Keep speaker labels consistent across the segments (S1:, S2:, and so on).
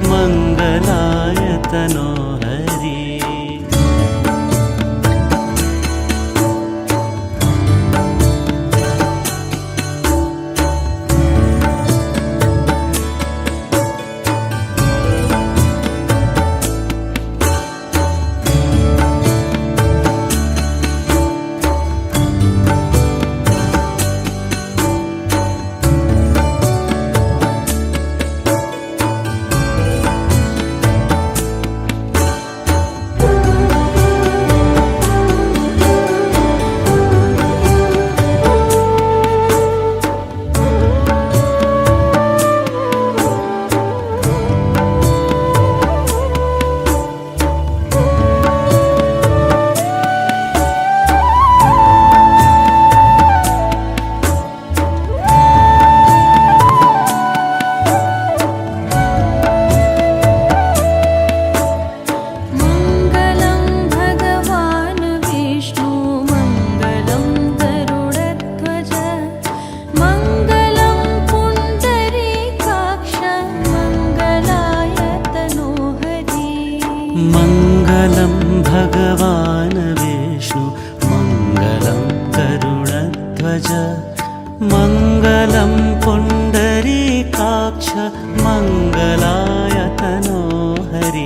S1: मङ्गलाय तनोहरि मङ्गलं भगवान् विष्णु मङ्गलं गरुडध्वज मङ्गलं पुण्डरीकाक्ष मङ्गलाय तनोहरि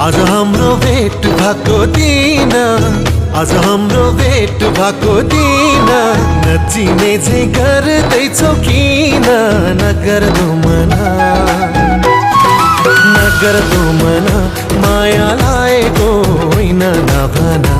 S2: आज हाम्रो भेट भएको दिन आज हाम्रो भेट भएको दिन नचिने चाहिँ गर्दैछौ किन नगर्दो मना माया लागेको होइन नभना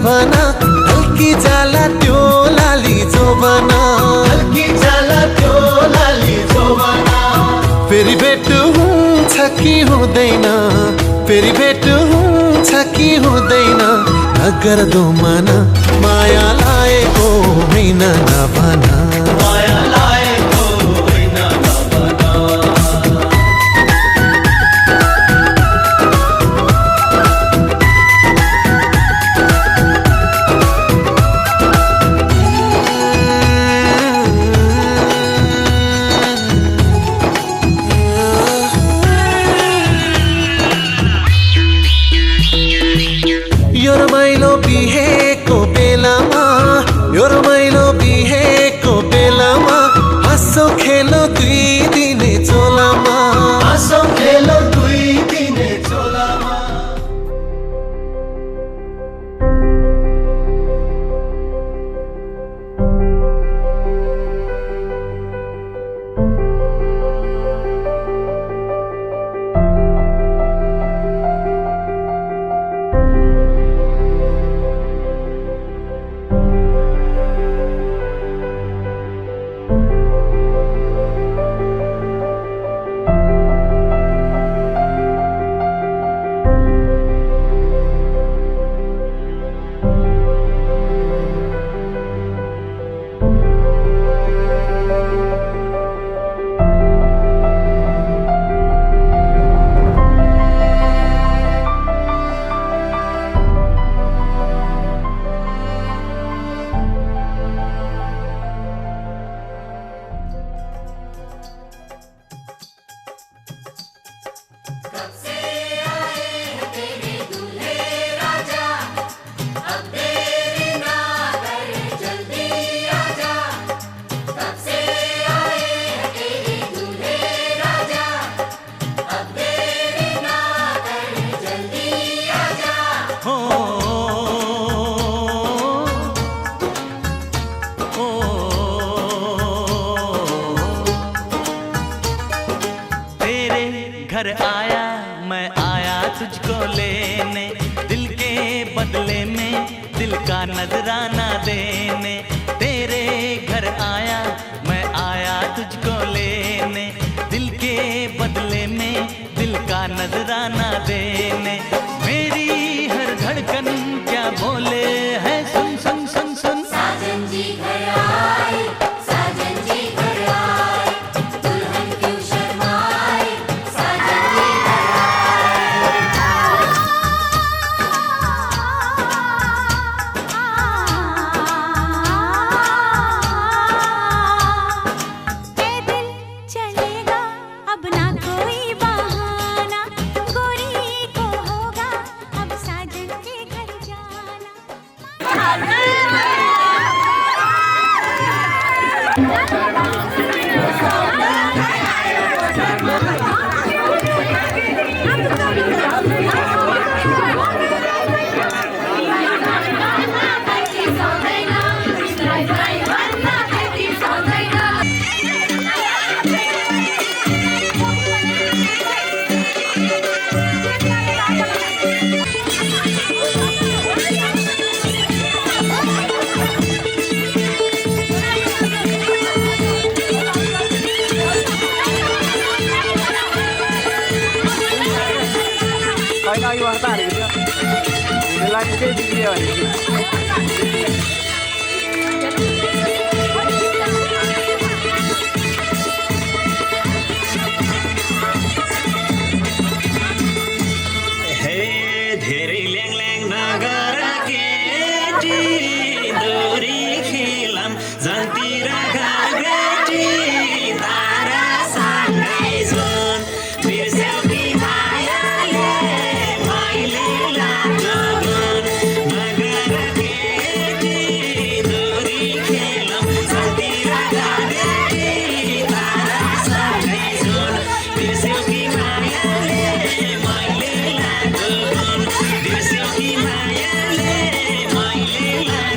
S2: भना हल्की जाला त्यो लाली कि हुँदैन फेरि भेट हुन्छ कि हुँदैन नगर दो मन माया लाएको होइन नभन
S1: माया लाएको होइन नभन
S2: यो रमाइलो बिहेको बेलामा यो रमाइलो बिहेको बेलामा हाँसो खेलो दुई दिने चोलामा
S1: हाँसो खेलो दुई दिने चोलामा घर आया मैं आया तुझको लेने दिल के बदले में दिल का नजराना देने तेरे घर आया मैं आया तुझको लेने दिल के बदले में दिल का नजराना देने मेरी हर धड़कन क्या बोले है सुन सुन सुन सुन
S3: साजन जी घर आए साजन जी घर आए दुल्हन क्यों शर्माए साजन जी घर आए दिल चलेगा अब ना कोई बहाना गोरी को होगा अब साजन के घर जाना
S4: Kayu harta gitu ya. Udah lagi di dia ini.
S1: हे धेरै ल्याङ ल्याङ नगर केटी दोरी खेलम जन्तिर घागेटी तारा सँगै जुन बिर्स्यौ कि मायाले मैले लाग्यो गुण नगर केटी दोरी खेलम जन्तिर घागेटी तारा सँगै जुन बिर्स्यौ कि मायाले मैले लाग्यो गुण बिर्स्यौ कि मायाले मैले लाग्यो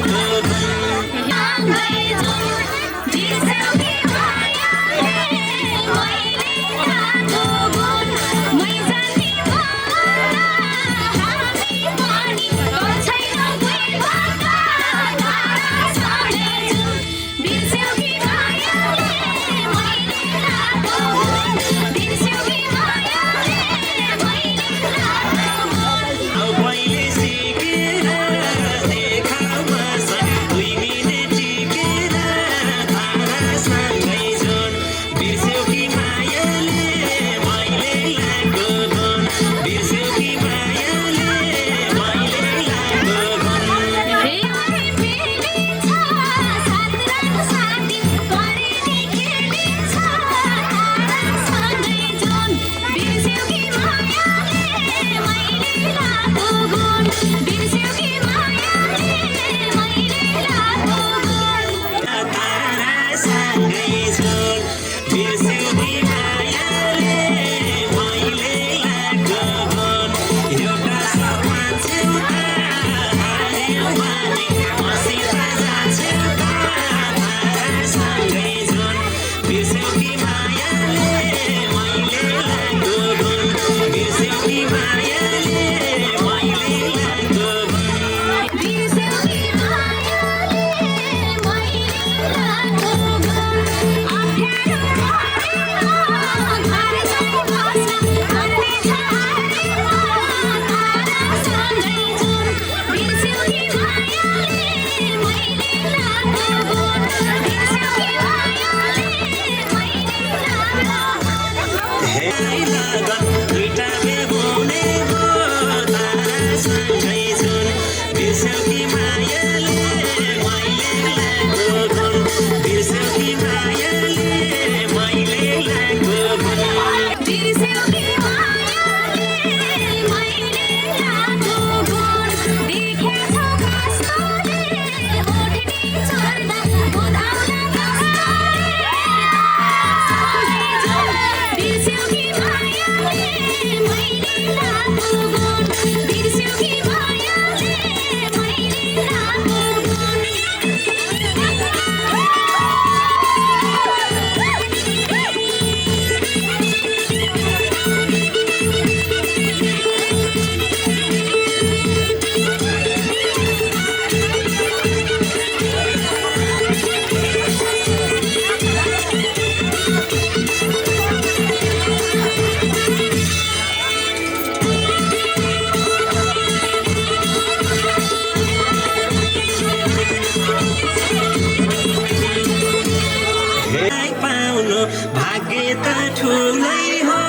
S5: भाग्य त ठुलै हो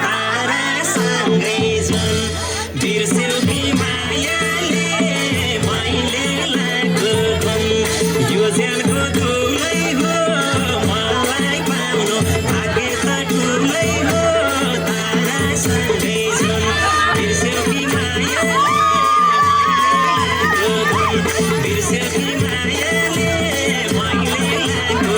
S5: तारासँगै जुन बिर्स्यौ कि मायाले मैले लागेको घुम यो ज्यानको ठुलै हो मलाई पाउनु भाग्य त ठुलै हो तारासँगै जुन बिर्स्यौ कि मायाले बिर्स्यौ कि मायाले मैले लागेको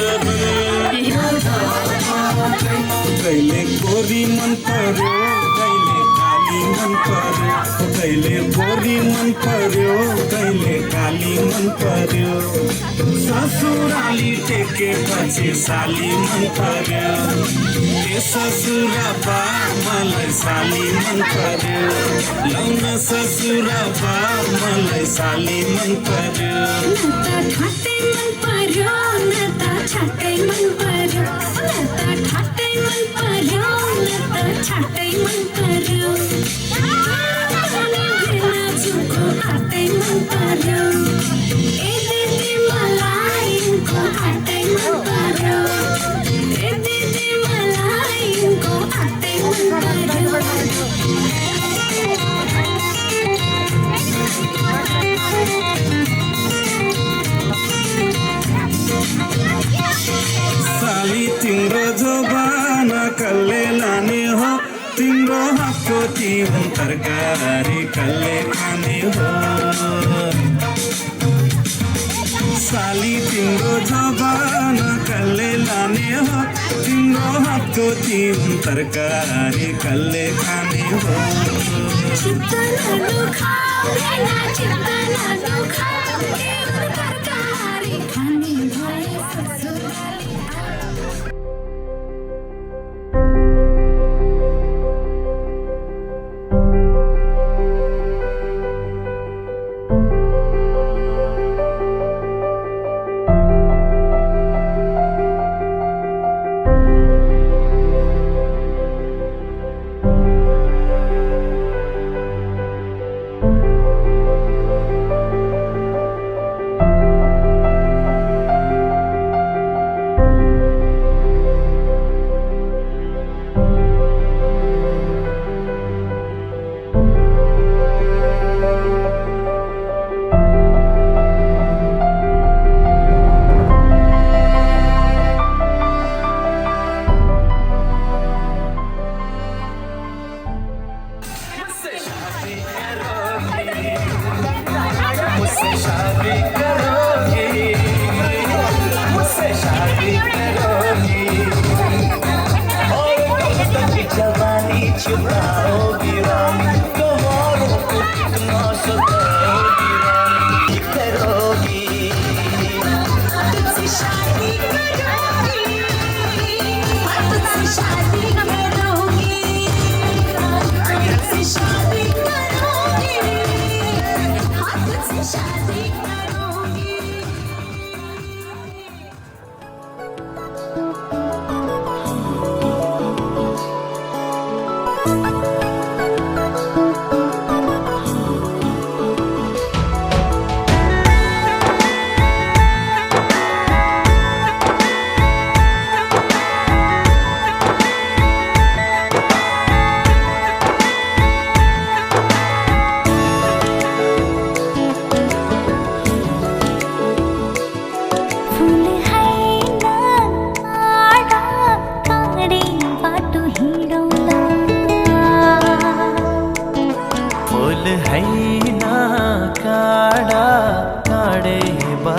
S6: कहिले गोरी मन पर्यो कहिले काली मन पर्यो कहिले गोरी मन पर्यो कहिले काली मन पर्यो ससुराली टेकेपछि साली मन पर्यो ए ससुरा बा मलाई साली मन पर्यो लौन ससुरा बा मलाई साली मन पर्यो
S3: छाटै मन पर्यो छाटै मन पर्यो छाटै मन पर्यो नाचुको हातै मन पर्यो ए दिदी मलाई उनको हातै मन पर्यो ए दिदी मलाई उनको हातै मन पर्यो
S6: साली तिम्रो जोबान कसले लाने हो तिम्रो हातको तिउन तरकारी कसले खाने हो साली तिम्रो जोबान कसले लाने हो तिम्रो हातको तिउन तरकारी कसले खाने हो
S3: चित्त नदुखाऊ चित्त नदुखाऊ तरकारी खाने भए ससुराली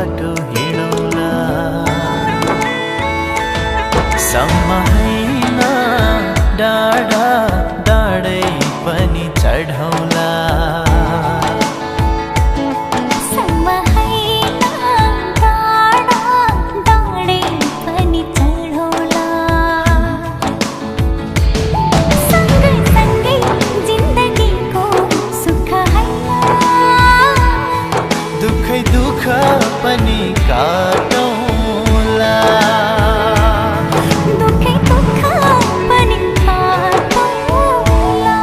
S1: बाटो हिँडौला सम्म हैन डाँडा डाँडै पनि चढौला
S7: सम्म हैन डाँडा डाँडै पनि चढौला सँगै सँगै जिन्दगीको सुख हैन
S1: दुखै दुख पनि काटौला
S7: दुखै दुख पनि काटौला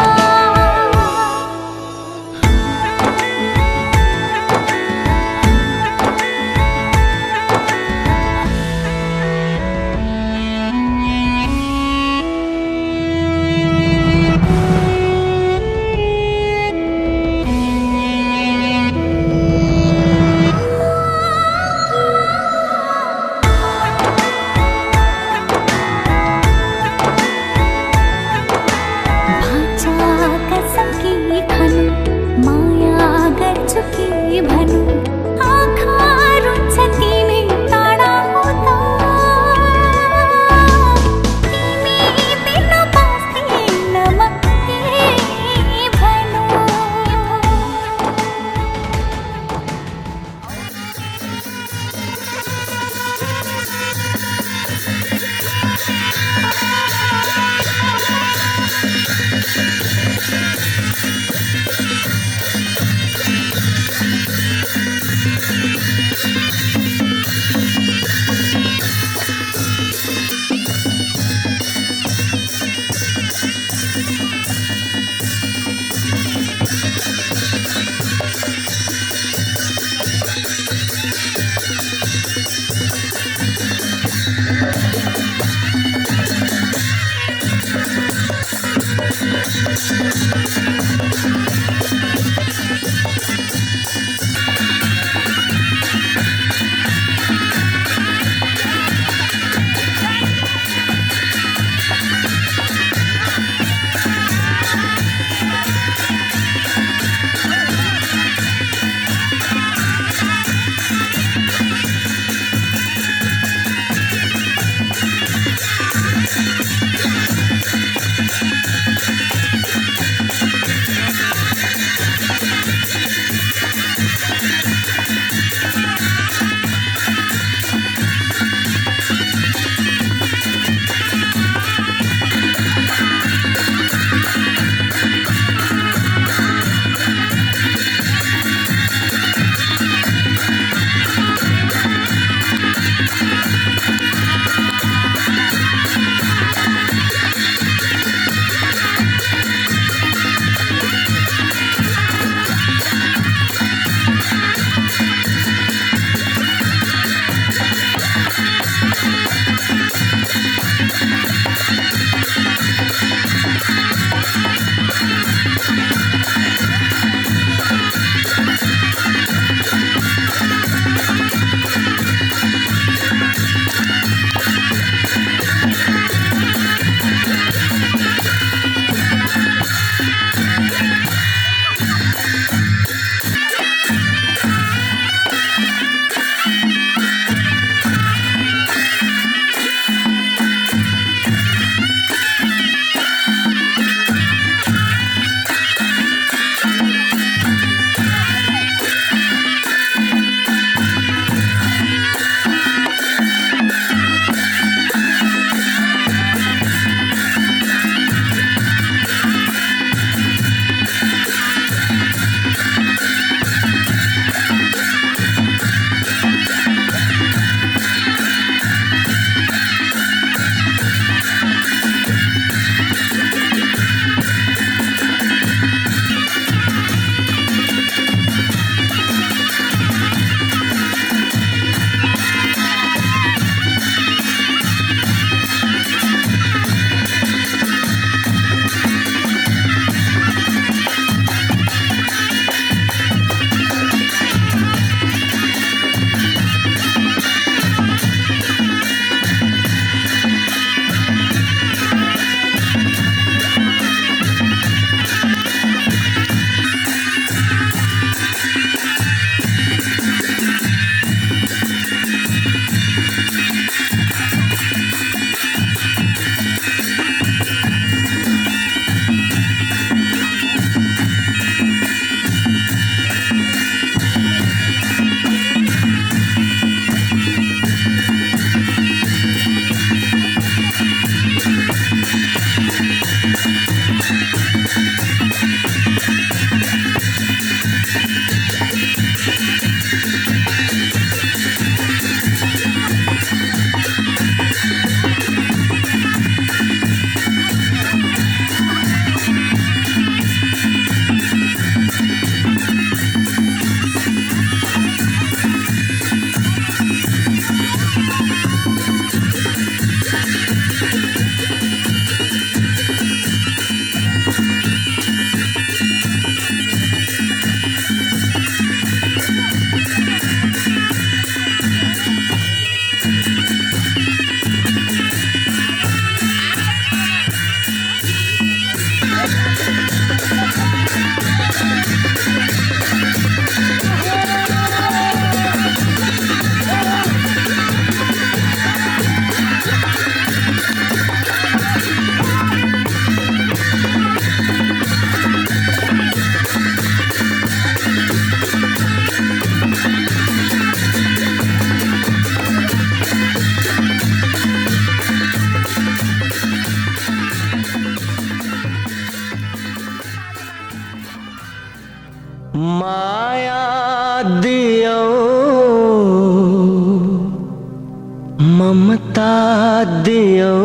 S8: ममता दियो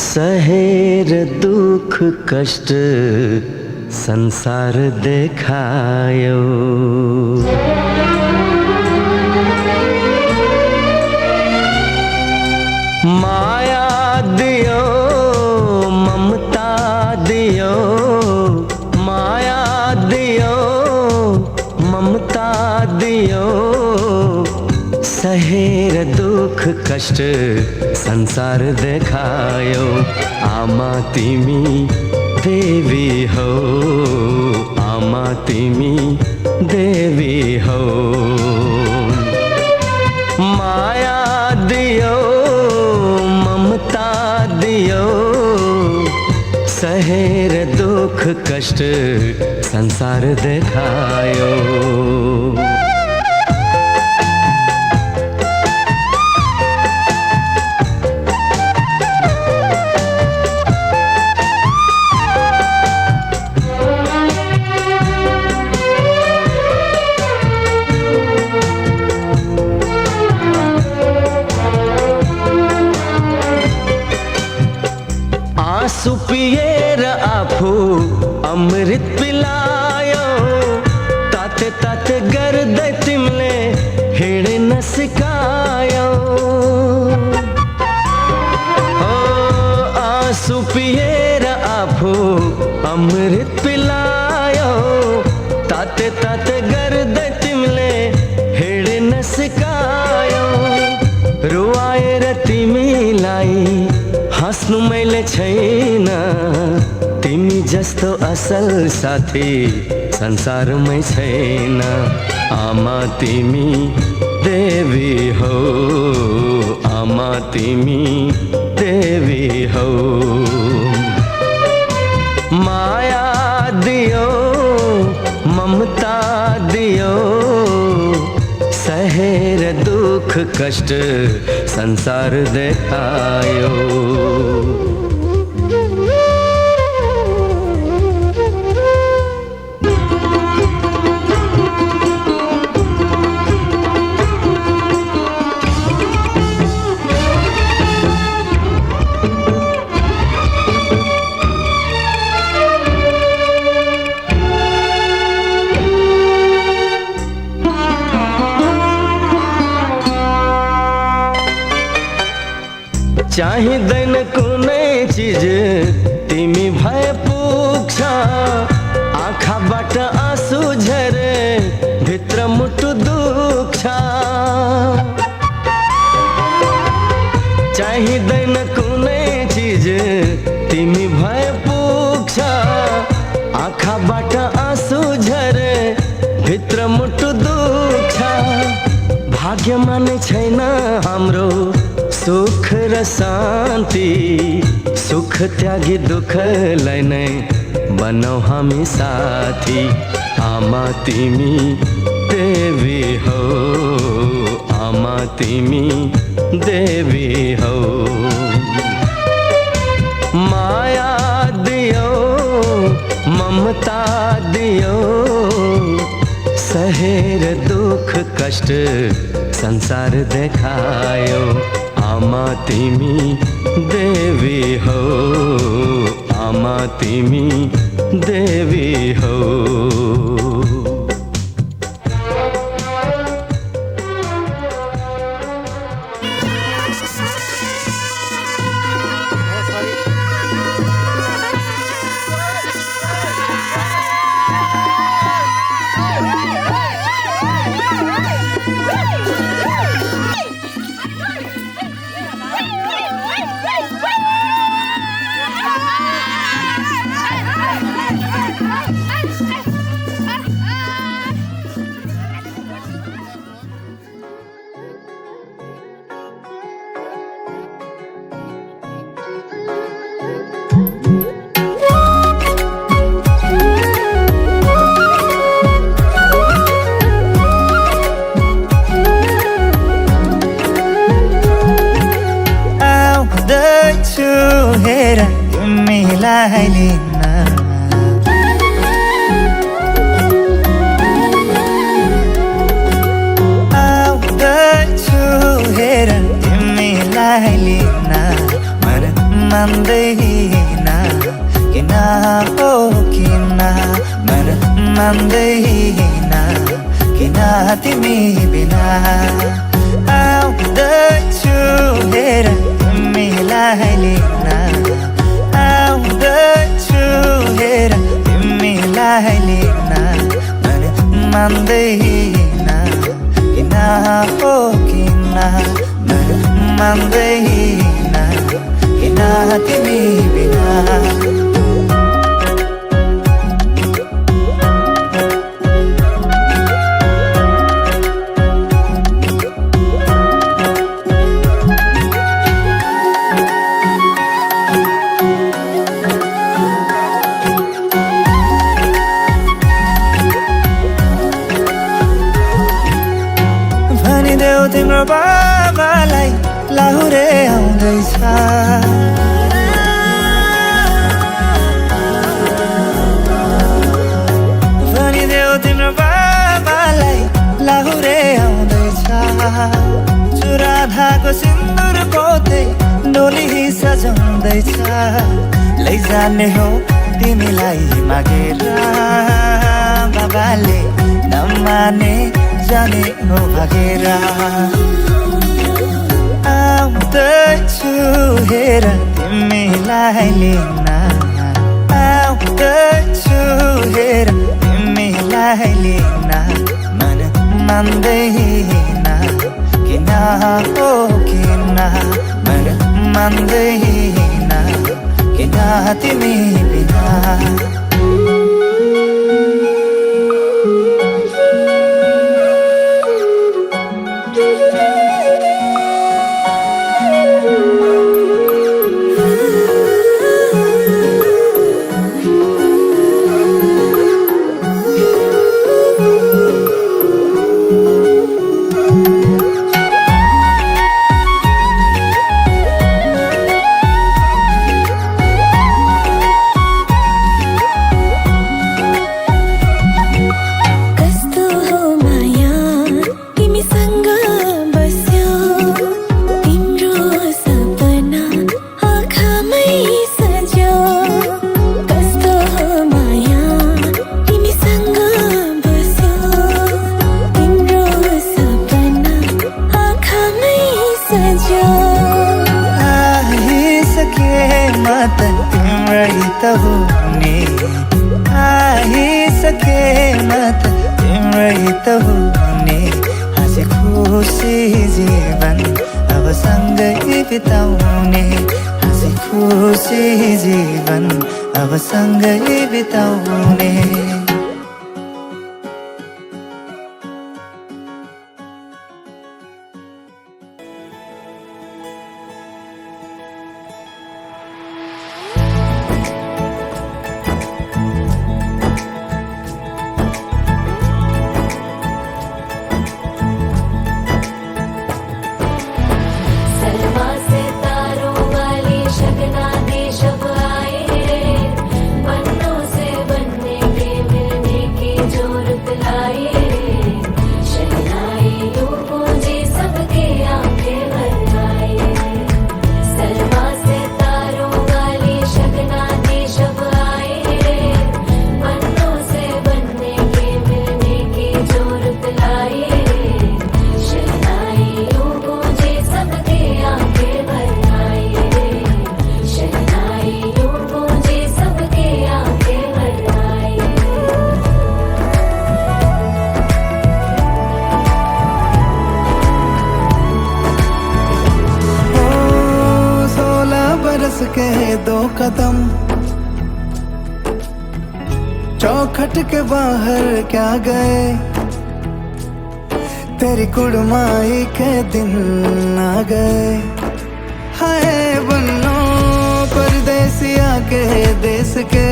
S8: सहेर दुख कष्ट संसार देखायो माया दियो ममता दियो माया दियो ममता दियो सहेर दुख कष्ट संसार देखायो आमा तिमी देवी हो आमा तिमी देवी हो माया दियो ममता दियो सहेर दुख कष्ट संसार देखायो आँसु पिएर आफू अमृत पिलायो ताते ताते गर्दै तिमीले हिँड्न सिकायो हो आँसु पिएर आफू अमृत पिलायो ताते ताते गर्दै तिमीले हिँड्न सिकायो रुवाएर तिमीलाई हाँस्नु मैले छैन तिमी जस्तो असल साथी संसारमै छैन आमा तिमी देवी हो आमा तिमी देवी हो माया दियो ममता दियो सहेर दुख कष्ट संसार देखायो चाहिँदैन कुनै चिज तिमी भए पुग्छ आँखाबाट आँसु झरे भित्र मुटु दुख्छ चाहिँदैन कुनै चिज तिमी भए पुग्छ आँखाबाट आँसु झरे भित्र मुटु दुख्छ भाग्यमा नै छैन हाम्रो सुख र शान्ति सुख त्यागी दुःखलाई नै बनाऊ हामी साथी आमा तिमी देवी हो आमा तिमी देवी हो माया दियो ममता दियो सहेर दुख कष्ट संसार देखायो आमा तिमी देवी हो आमा तिमी देवी हो
S9: हेर तिमीलाई लिन आउँदै मान्दैन किन तिमी बिना आउँदैछु हेर तिमीलाई लिन आउँदैछु हेर तिमीलाई लिन मन मान्दैन किन हो किन मन मान्दैन किन तिमी बिना तिम्रो बाबालाई लाहुरे आउँदैछ भनिदेऊ तिम्रो बाबालाई लाहुरे आउँदैछ चुराधाको सिन्दुर पोते डोली सजाउँदैछ लैजाने हो तिमीलाई मागेर बाबाले नमाने जाने हो भागेर आउँदैछु हेर तिमीलाई लिन आउँदैछु हेर तिमीलाई लिन मन मान्दैन किन हो किन मन मान्दैन किन तिमी बिना आइसके मत तिम्रै त हुने हाँसी खुसी जीवन अब सँगै बिताउने हाँसी खुसी जीवन अब सँगै बिताउने के 2 कदम चौखट के बाहर क्या गए तेरी कुड़माई के दिन आ गए हाय बन्नो परदेसिया के देश के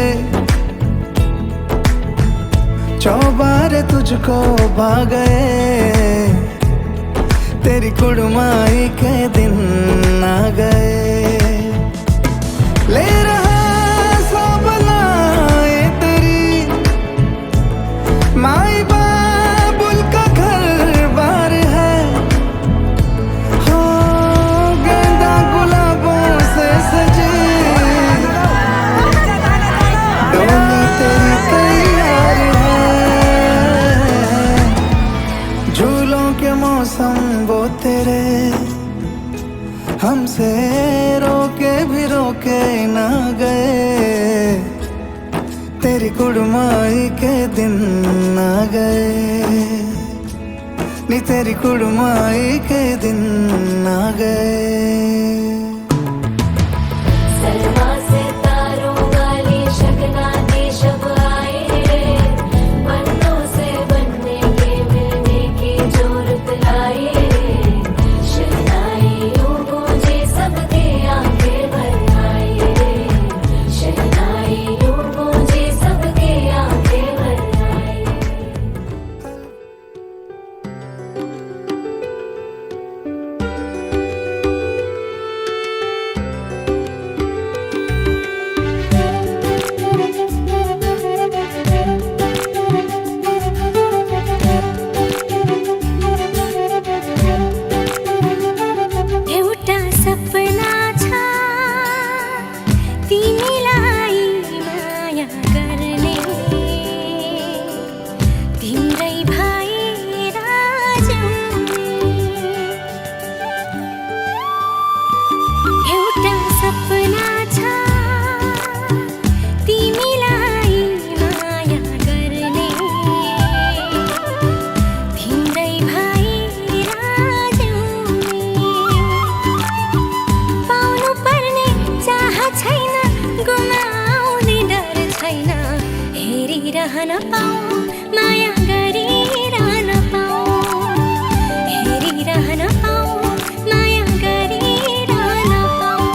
S9: चौबारे तुझको भा गए तेरी कुड़माई के दिन आ गए ले रहा सब लाए तेरी माई बाबुल का घर बार है हो गेंदा गुलाबों से सजी डोली तेरी तैयार है मौसम वो तेरे हमसे रोके भी रोके ना गए, तेरी कुड़माई के दिन आ गए, नी तेरी कुड़माई के दिन आ गए।
S3: सलमा से तारों वाली शगना दे शब आए रे, पन्नों से बनने के मिलने की जोरत लाए रे, शहनाइयों गूंजे सबके आंखें भर आए रे, शहनाइयों गूंजे सबके आंखें भर आए।
S7: एउटा सपना छ तिमीलाई माया गर्ने, तिम्रै भएर जाउने। एउटा सपना छ तिमीलाई माया गर्ने, तिम्रै भएर जाउने। पाउनु पर्ने चाह छैन, गुमाउने डर छैन, हेरिरहन पाऊ माया गरिरहन पाऊ, हेरिरहन पाऊ माया गरिरहन पाऊ।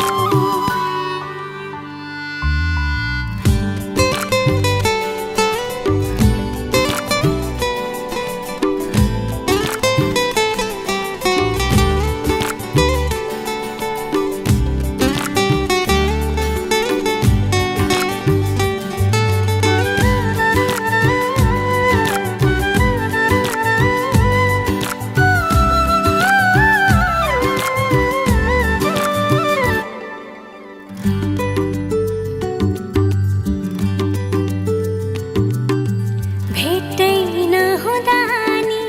S7: भेटै नहुँदा नि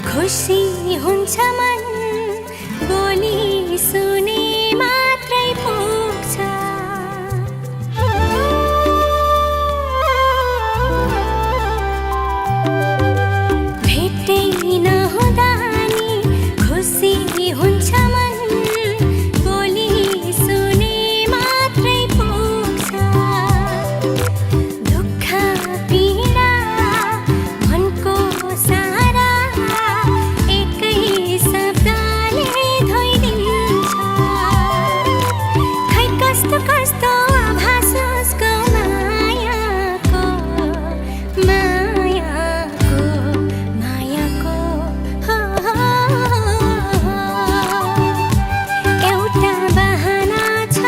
S7: खुसी हुन्छ मन, बोली सुने मात्रै पुग्छ। भेटै नहुँदा नि खुसी हुन्छ मन, बोली सुने मात्रै पुग्छ। दुःख पीडा मनको सारा एकै शब्दले धोइदिन्छ। खै कस्तो कस्तो आभास उसको मायाको, मायाको, मायाको हो, एउटा बहाना छ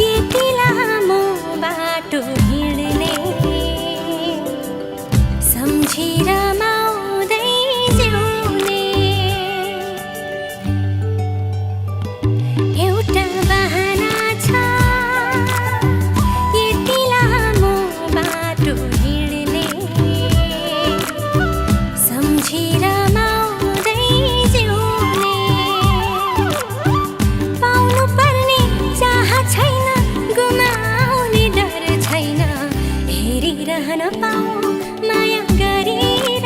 S7: यति लामो बाटो हिँड्ने, सम्झी रमाउँदै जिउने। एउटा बहाना छ यति लामो बाटो हिँड्ने, सम्झी रमाउँदै जिउने। पाउनु पर्ने चाह छैन, गुमाउने डर छैन, हेरिरहन पाऊ माया गरी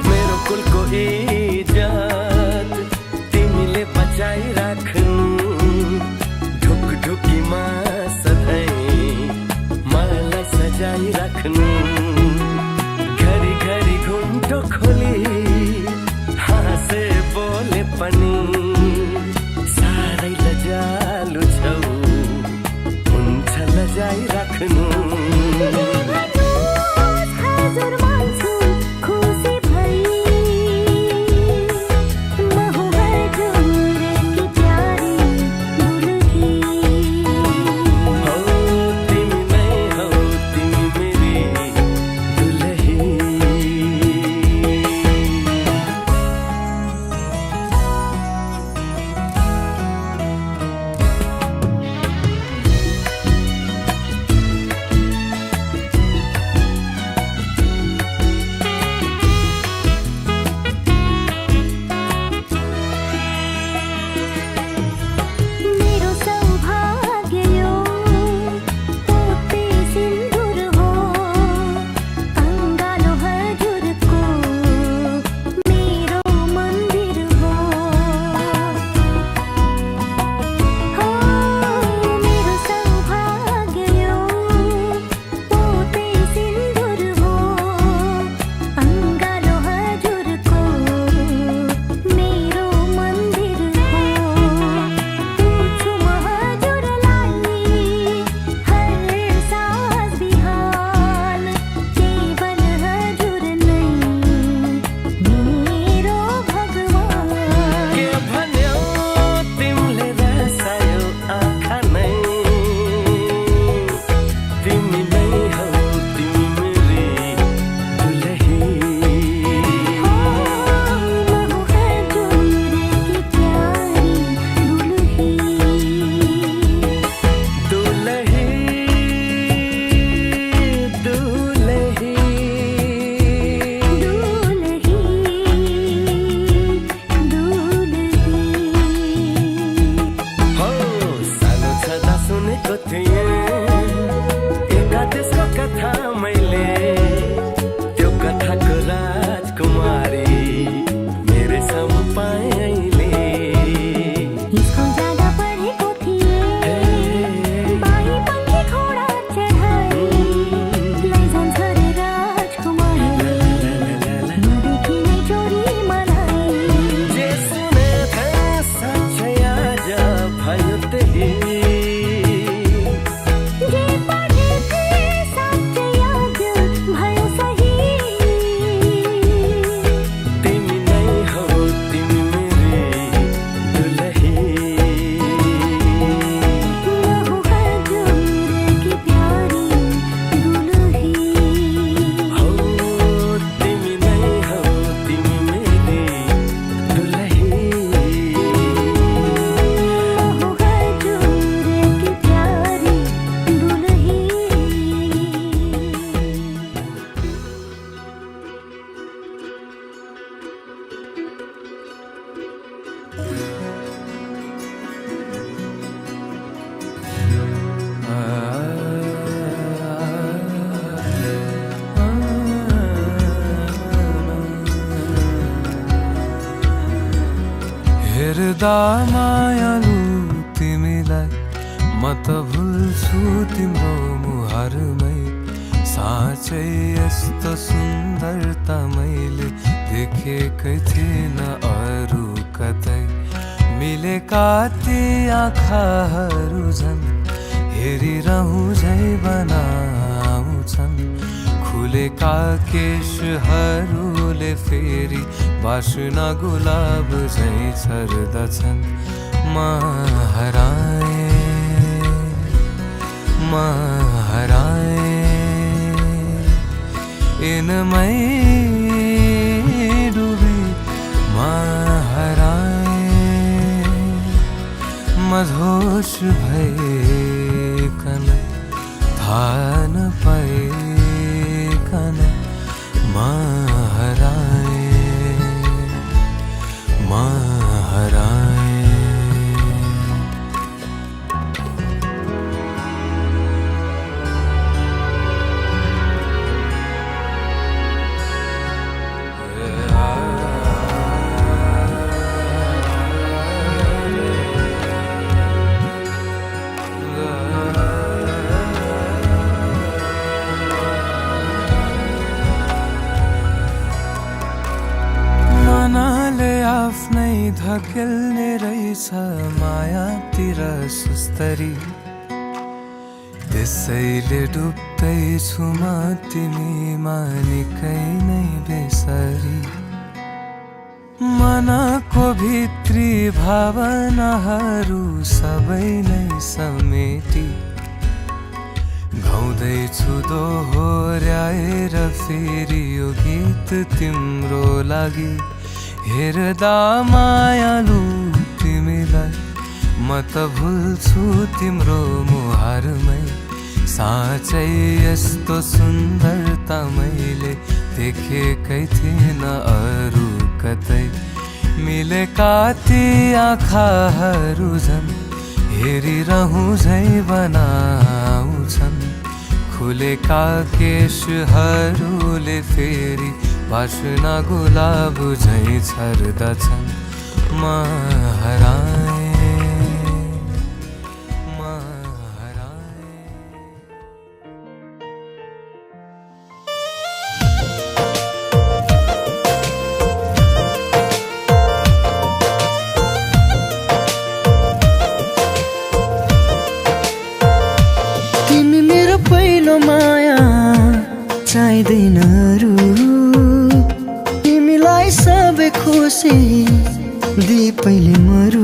S8: मेरो कुलको इज्जत तिमीले बचाइ राख्नु ढुकढुकीमा सधैँ मलाई सजाइ राख्नु घरी घरी घुम्टो खोली हाँसे बोले पनि साह्रै लजालु छौ हुन्छ लजाइ राख्नु
S7: हजुर मान्छु खुसी भई म हुँ हजुरकी प्यारी दुलही
S8: हौ तिमी नै हौ तिमी मेरी दुलही
S7: मेरो सौभाग्य यो पोते सिन्दुर हो अङ्गालो हजुरको मेरो मन्दिर हो मेरो सौभाग्य यो पोते सिन्दुर हो अङ्गालो हजुरको मेरो मन्दिर हो पूछु म हजुरलाई हर साँझ बिहान केवल हजुर नै मेरो भगवान
S8: के भन्यौ तिमीले रसायो आँखा नै तिमी नै हौ तिमी मेरी दुलही
S7: म हुँ हजुरकी प्यारी दुलही
S8: दुलही दुलही हो सानो छँदा सुनेको थिएँ एका देशको कथा मैले त्यो कथाको राजकुमारी मेरै सामु पाएँ अहिले
S7: स्कुल जाँदा पढेको थिएँ बाई पंखी घोडा चढाई लैजान्छ रे राजकुमारी नदेखि नै चोरी मलाई
S8: जे सुने थिएँ साँच्चै आज भयो त्यही
S7: जे पढेथे साँच्चै आज भयो सही
S8: तिमी नै हौ तिमी मेरी दुलही
S7: म हुँ हजुरकी प्यारी दुलही
S8: हौ तिमी नै हौ तिमी मेरी दुलही
S7: म हुँ हजुरकी प्यारी दुलही
S9: हेर्दा मायालु तिमीलाई म त भुल्छु तिम्रो मुहारमै साँच्चै यस्तो सुन्दरता मैले देखेकै थिएन अरू कतै मिलेका ती आँखाहरू झन् हेरिरहँ झै बनाउँछन् खुलेका केशहरूले फेरि बास्ना गुलाब झै छर्दछन् म हराए इनमै डुबी म हराए मधोस भइकन थाहा नपाइकन म हराए ढकेल्ने रहेछ मायातिर सुस्तरी त्यसैले डुब्दैछु म तिमीमा निकै नै बेसरी मनको भित्री भावनाहरू सबै नै समेटी गाउँदैछु दोहोर्याएर फेरि यो गीत तिम्रो लागि हेर्दा मायालु तिमीलाई म त भुल्छु तिम्रो मुहारमै साँच्चै यस्तो सुन्दरता मैले देखेकै थिएन अरू कतै मिलेका ती आँखाहरू झन् हेरिरहँ झै बनाउँछन् खुलेका केशहरूले फेरि बास्ना गुलाब झै छर्दछन् म हराएँ
S10: माया चाहिँदैन अरू तिमीलाई सबै खुसी दिए पहिले मरु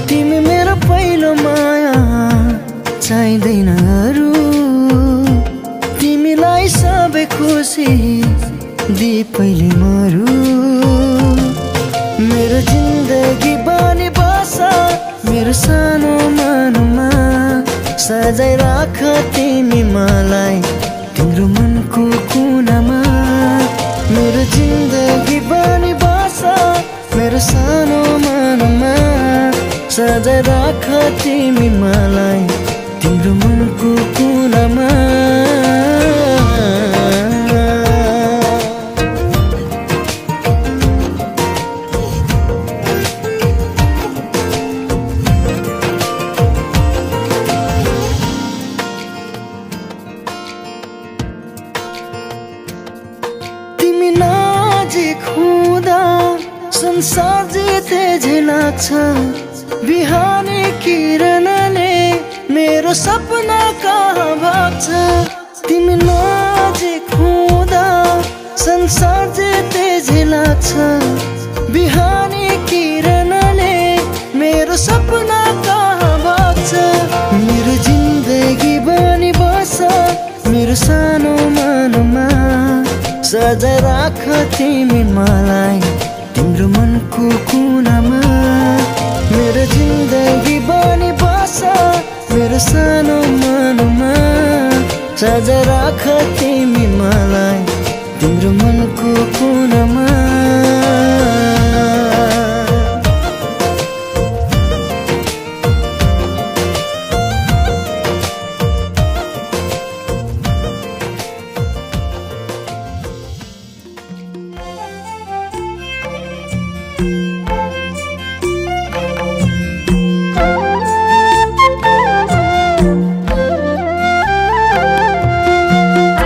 S10: तिमी मेरो पहिलो माया चाहिँदैन अरू तिमीलाई सबै खुसी दिए पहिले मरु मेरो जिन्दगी बानी बसा मेरो सानो मनमा सजाइ राख तिमी मलाई तिम्रो मनको कुनामा मेरो जिन्दगी बनी बसा मेरो सानो मनमा सजाइ राख तिमी मलाई तिम्रो मनको कुनामा संसार जिते झै लाग्छ बिहानी किरणले मेरो सपना कहाँ भाग्छ तिमी नजिक हुँदा संसार जिते झै लाग्छ बिहानी किरणले मेरो सपना कहाँ भाग्छ मेरो जिन्दगी बनी बस मेरो सानो मनमा सजाइ राख तिमी मलाई तिम्रो मनको कुनामा मेरो जिन्दगी बनी बसा मेरो सानो मनमा सजाइ राख तिमी मलाई तिम्रो मनको कुनामा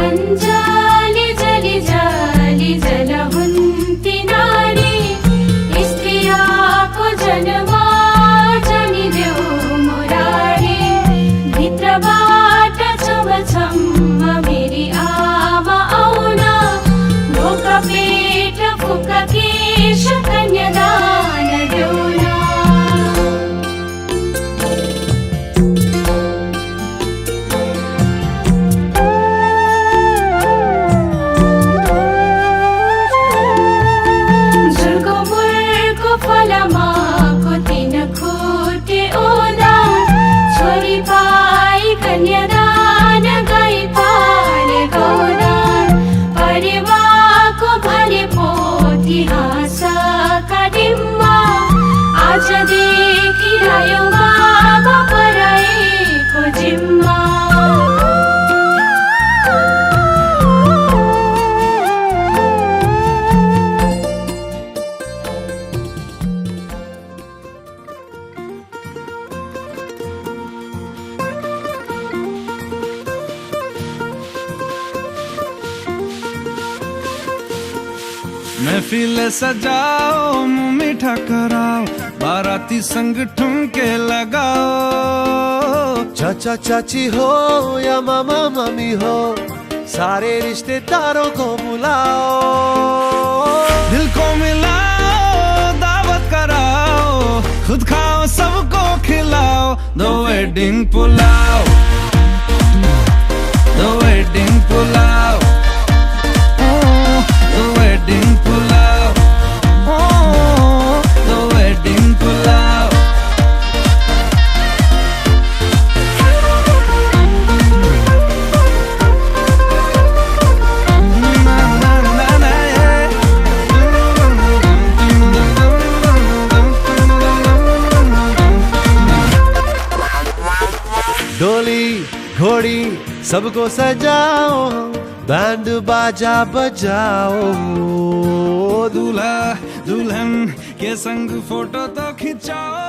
S3: अंजाली जली जाली जल हुन
S6: महफिल सजाओ, मुंह मीठा कराओ, बाराती संग ठुमके लगाओ।
S2: चाचा चाची हो या मामा मामी हो, सारे रिश्तेदारों को बुलाओ।
S6: दिल को मिलाओ, दावत कराओ, खुद खाओ सबको खिलाओ। The wedding pulao, the wedding pulao, oh, the wedding pulao, oh, the wedding pulao. ना ना ना ना
S2: डोली घोड़ी सबको सजाओ, बैंड बाजा बजाओ।
S6: दूल्हा दुल्हन के संग फोटो तो खिंचाओ।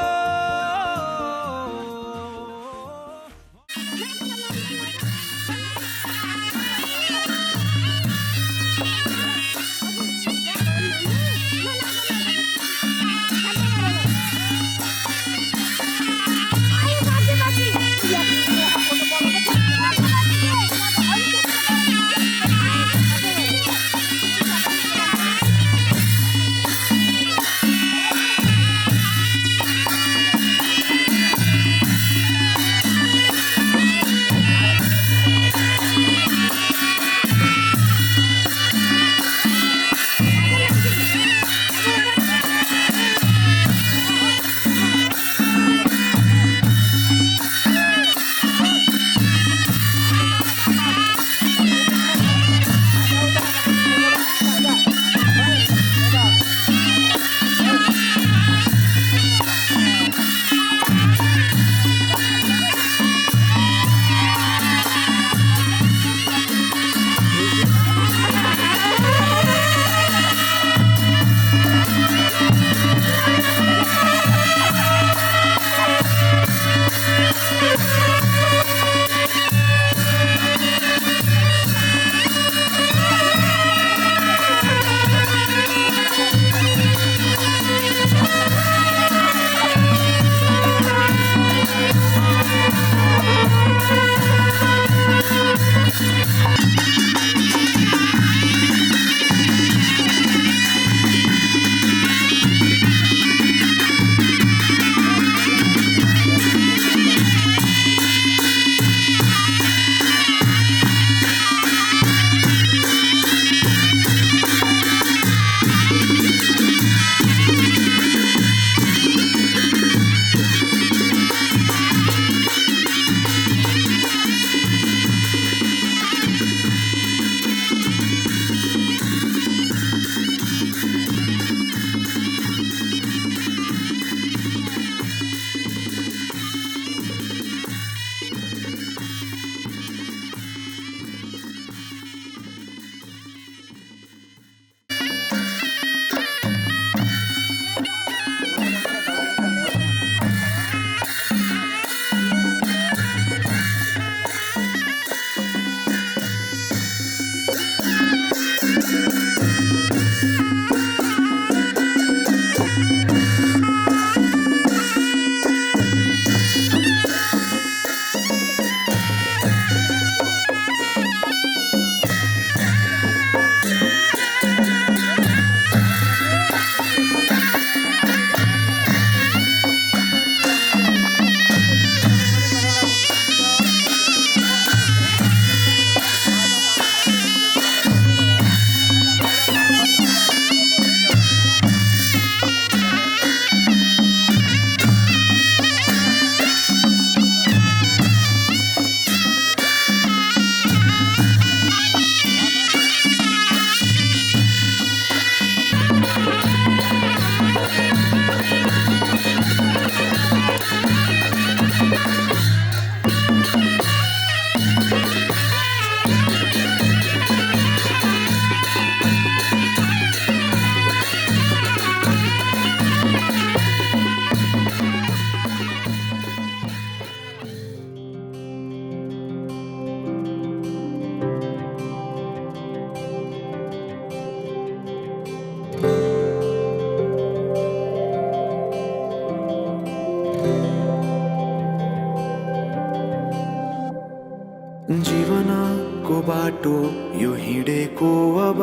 S11: जीवनको बाटो यो हिँडेको अब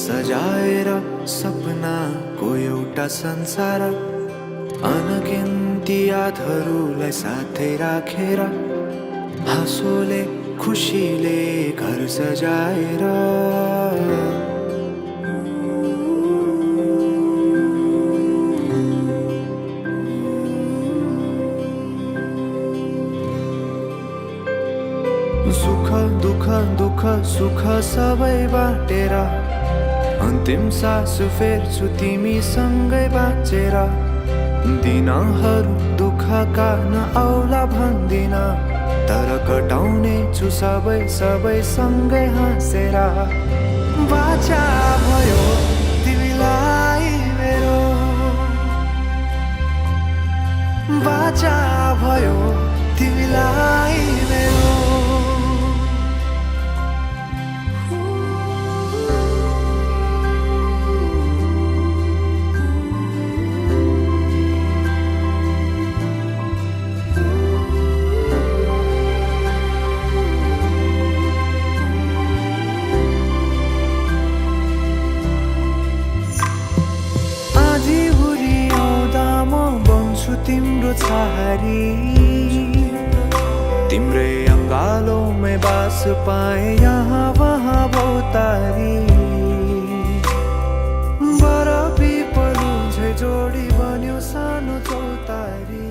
S11: सजाएर सपनाको एउटा संसार अनगिन्ती यादहरूलाई साथै राखेर हाँसोले खुसीले घर सजाएर सुख दुःख दुःख सुख सबै बाटेर अन्तिम सास फेर्छु तिमीसँगै बाँचेर दिनहरू दुःखका नआउला भन्दिन तर कटाउने छु सबै सबै सँगै हाँसेर बाचा भयो तिमीलाई मेरो बाचा भयो तिमीलाई मेरो तिम्रो छहारी तिम्रै अङ्गालोमै बास पाए यहाँ वहाँ बहुतारी बरफी पलु झै जोडी बन्यो सानो चौतारी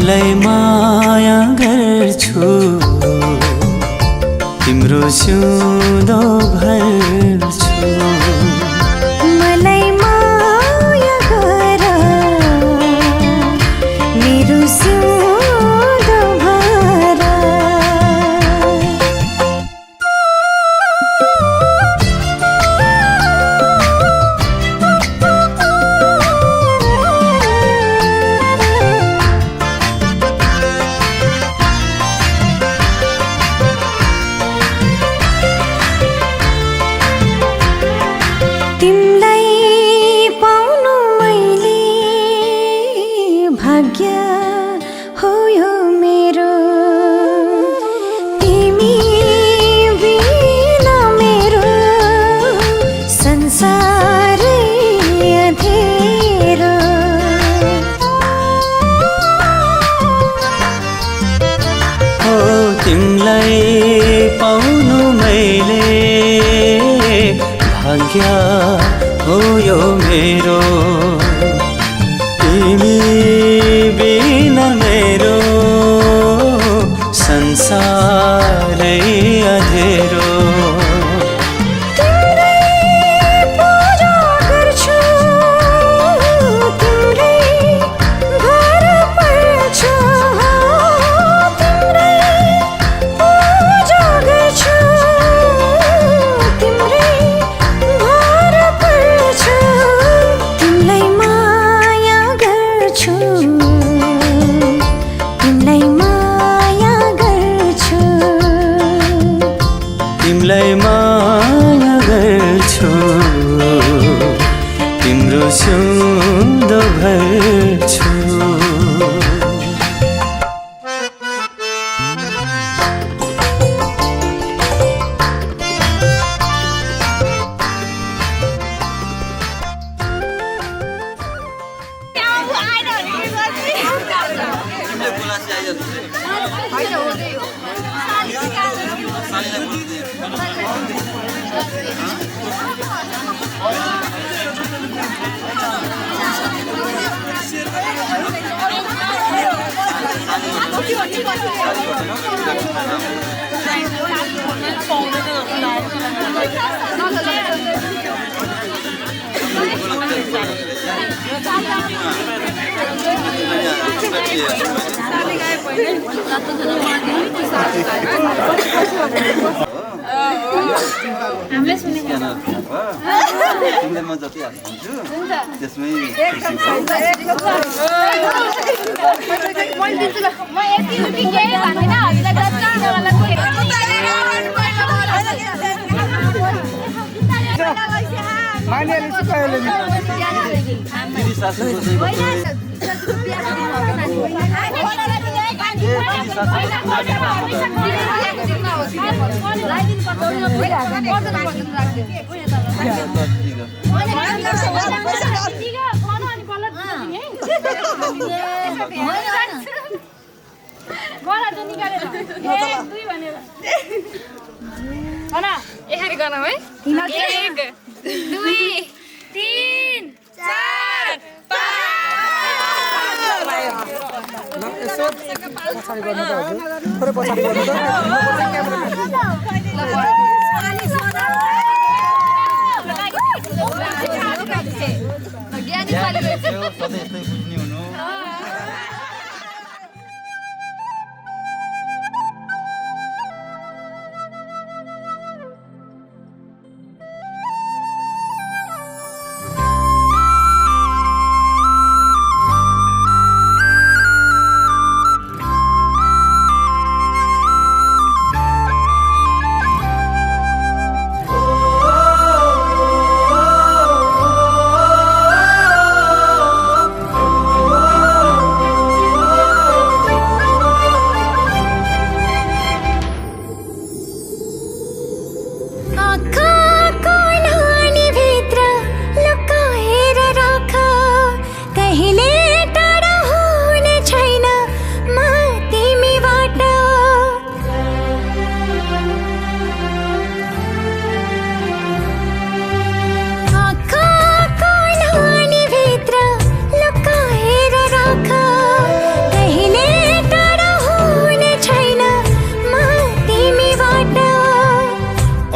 S1: तिमलाई माया गर्छु तिम्रो सिउँदो भर्छु
S7: मलाई माया गर मेरो सिउँदो भर तिमलाई पाउनु मैले भाग्य हो यो मेरो तिमी बिना मेरो संसारै अँधेरो
S1: हो तिमलाई पाउनु मैले भाग्य हो यो मेरो तिमी बिना मेरो संसारै अँधेरो तिमलाई माया गर्छु तिम्रो सिउँदो भर्छु
S7: Thank you.
S12: तिमीलाई म जति हाल्नु भन्छु त्यसमै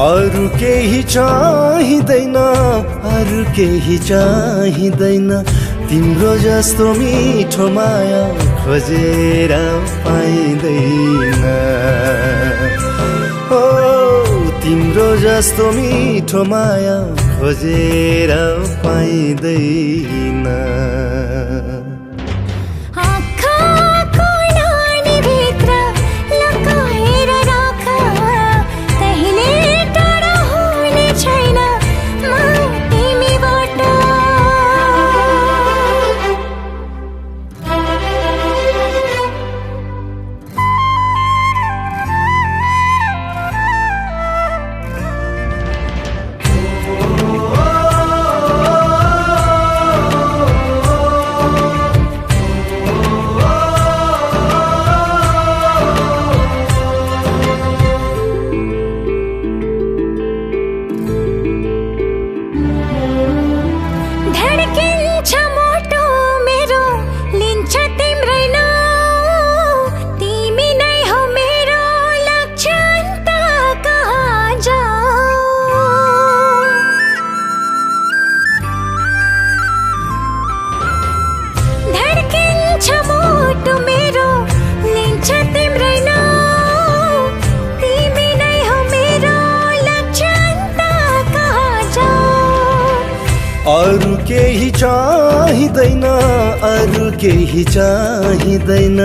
S10: अरु केही चाहिँदैन अरु केही चाहिँदैन तिम्रो जस्तो मिठो माया खोजेर पाइँदैन ओ तिम्रो जस्तो मिठो माया खोजेर पाइँदैन अरु केही चाहिँदैन अरु केही चाहिँदैन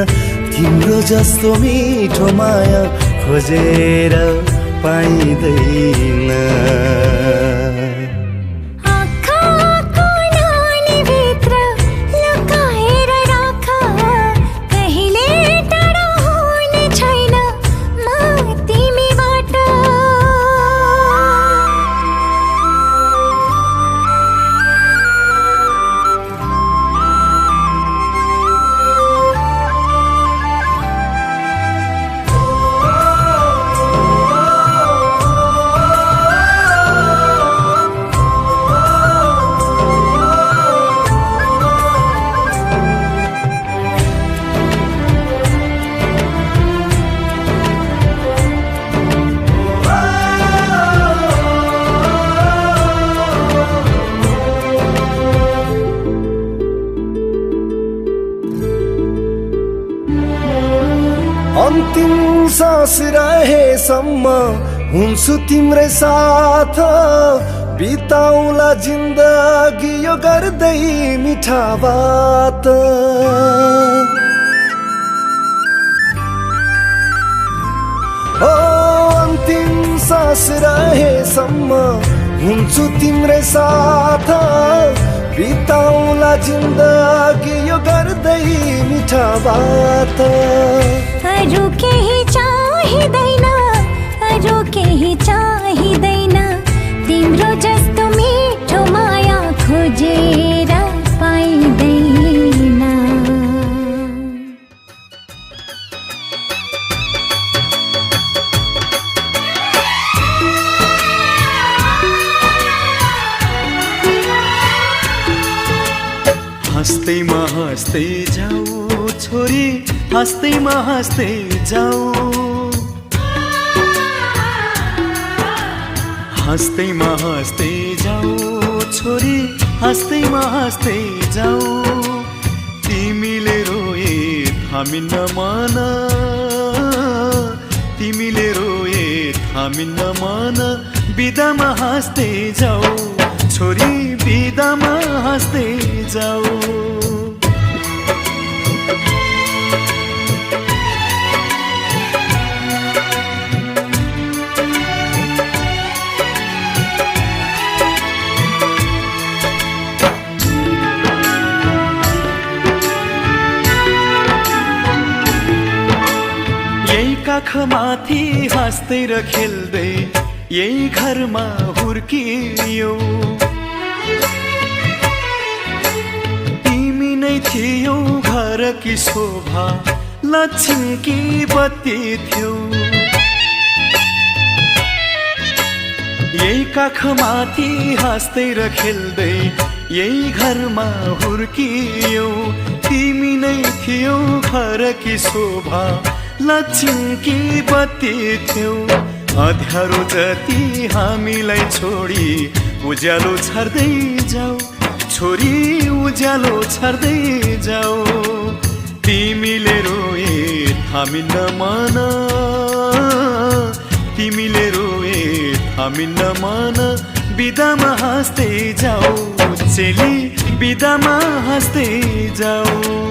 S10: तिम्रो जस्तो मिठो माया खोजेर पाइँदैन अन्तिम सास रहेसम्म हुन्छु तिम्रै साथ बिताउला जिन्दगी यो गर्दै मिठा बात ओ अन्तिम सास रहेसम्म हुन्छु तिम्रै साथ बिताउला जिन्दगी यो गर्दै मिठा बात
S7: अरू केही चाहिँदैन अरू केही चाहिँदैन तिम्रो जस्तो मिठो माया खोजेर पाइँदैन
S1: हाँस्दैमा हाँस्दै जाऊ छोरी हाँस्दैमा हाँस्दै जाऊ हाँस्दैमा हाँस्दै जाऊ छोरी हाँस्दैमा हाँस्दै जाऊ तिमीले रोए थामिन्न मन तिमीले रोए थामिन्न मन बिदामा हाँस्दै जाऊ छोरी बिदामा हाँस्दै जाऊ यही काखमाथि हाँस्दै र खेल्दै यही घरमा हुर्कियौ तिमी नै थियौ घर की शोभा लक्ष्मी की बत्ती थियौ यही काखमाथि हाँस्दै र खेल्दै यही घरमा हुर्कियौ तिमी नै थियौ घर की शोभा लक्ष्मी की बत्ती थियौ अँध्यारो जति हामीलाई छोडी उज्यालो छर्दै जाऊ छोरी उज्यालो छर्दै जाऊ तिमीले रोए थामिन्न मन तिमीले रोए थामिन्न मन बिदामा हाँस्दै जाऊ चेली बिदामा हाँस्दै जाऊ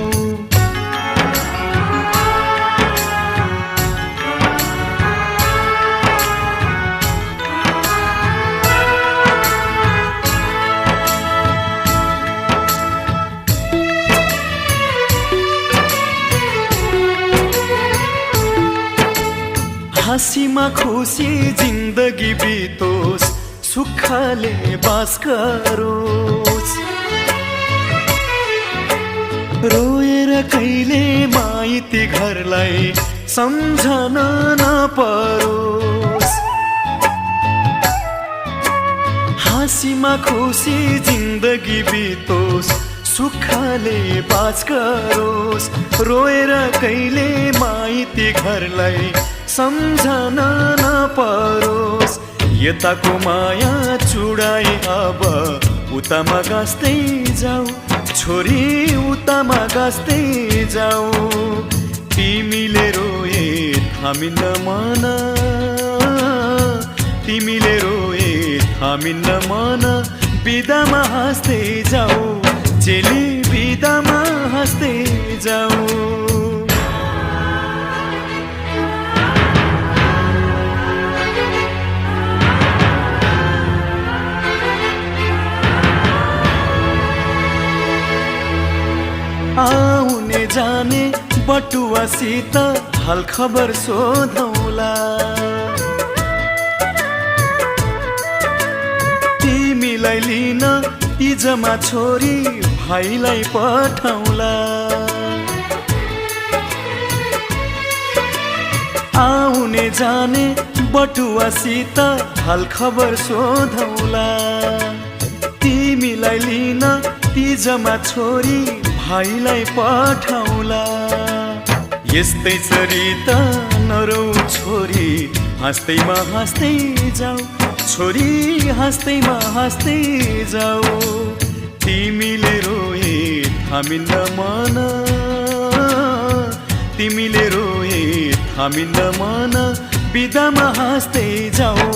S1: हाँसीमा खुसी जिन्दगी बितोस् सुखले बास गरोस् रोएर कहिले माइती घरलाई सम्झन नपरोस् हाँसीमा खुसी जिन्दगी बितोस् सुखले बास गरोस् रोएर कहिले माइती घरलाई सम्झन नपरोस् यताको माया चुडाई अब उतामा गाँस्दै जाऊ छोरी उतामा गाँस्दै जाऊ तिमीले रोए थामिन्न मन तिमीले रोए थामिन्न मन बिदामा हाँस्दै जाऊ चेली बिदामा हाँस्दै जाऊ आउने जाने बटुवासित हाल खबर सोधौला तिमीलाई लिन इजमा छोरी भाइलाई पठाउला आउने जाने बटुवासित हाल खबर सोधौला तिमीलाई लिन तिजमा छोरी भाइलाई पठाउला यस्तै चरित नरौ छोरी हाँस्दैमा हाँस्दै जाऊ छोरी हाँस्दैमा हाँस्दै जाऊ तिमीले रोए थामिन्न मन तिमीले रोए
S11: हामी नमान बिदामा हाँस्दै जाऊ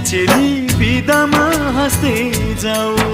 S11: चेली बिदामा हाँस्दै जाऊ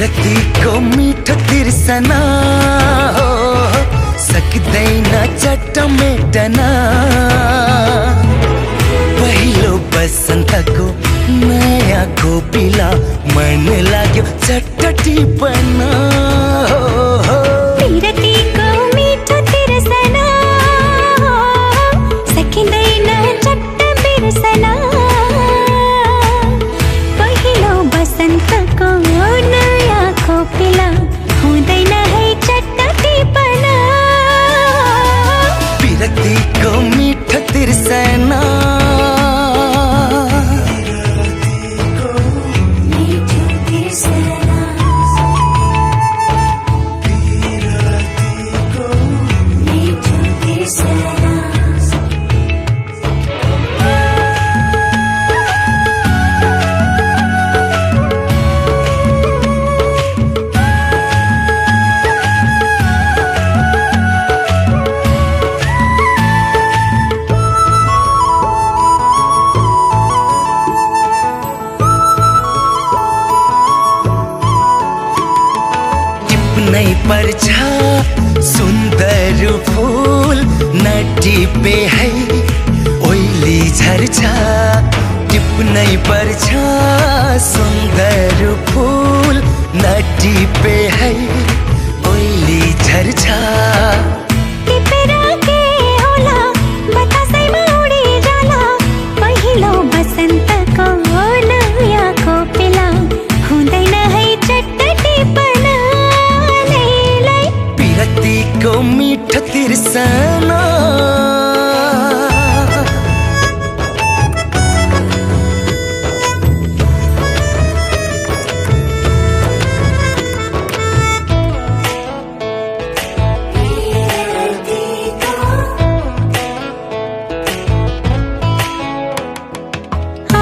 S13: विरक्तिको मिठो तिर्सना हो सक्दैन चट्ट मेटन पहिलो बसन्तको नयाँ खोपिला मन लाग्यो चट्ट टिपन
S7: विरक्तिको मिठो तिर्सना हो सकिँदैन चट्ट बिर्सना पहिलो बसन्तको नयाँ खोपिला हुँदैन है चट्ट टिपन
S13: विरक्तिको मिठो तिर्सना नै पर्छ सुन्दर फूल नटिपे है ओइली झर्छ टिप्नै पर्छ सुन्दर फूल नटिपे है ओइली झर्छ
S7: टिपेर के होला बतासैमा उडी जाला पहिलो बसन्तको नयाँ खोपिला हुँदैन है चट्ट टिपन
S13: विरक्तिको मिठो तिर्सना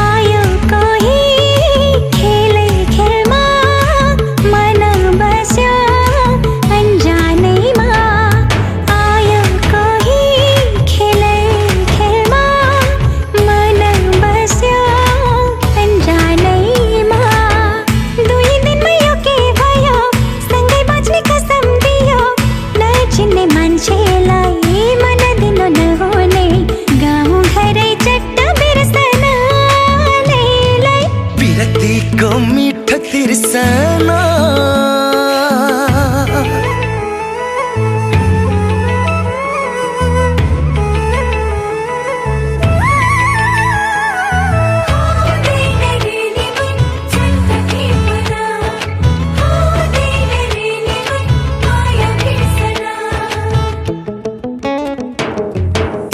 S7: आयो कोही खेलै खेलमा मन बस्यो अन्जानैमा आयो कोही खेलै खेलमा मन बस्यो अन्जानैमा दुई दिनमै यो के भयो सँगै बाँच्ने कसम दियो नचिन्ने मान्छेलाई मन दिनु नहुने गाउँ घरै चट्ट बिर्सना
S13: विरक्तिको मिठो तिर्सना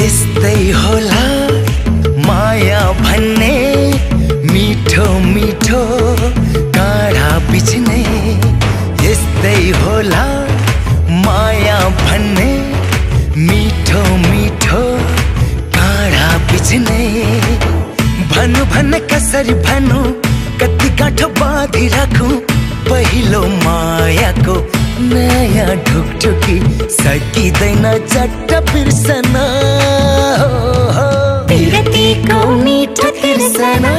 S13: यस्तै होला माया भन्ने मिठो मिठो काँडा बिच्ने यस्तै होला माया भन्ने मिठो मिठो काँडा बिच्ने भन्नु भन्ने कसरी भन्नु कति गाँठो बाँधी राखौँ पहिलो मायाको नयाँ ढुकढुकी सकिँदैन चट्ट बिर्सना विरक्तिको मिठो तिर्सना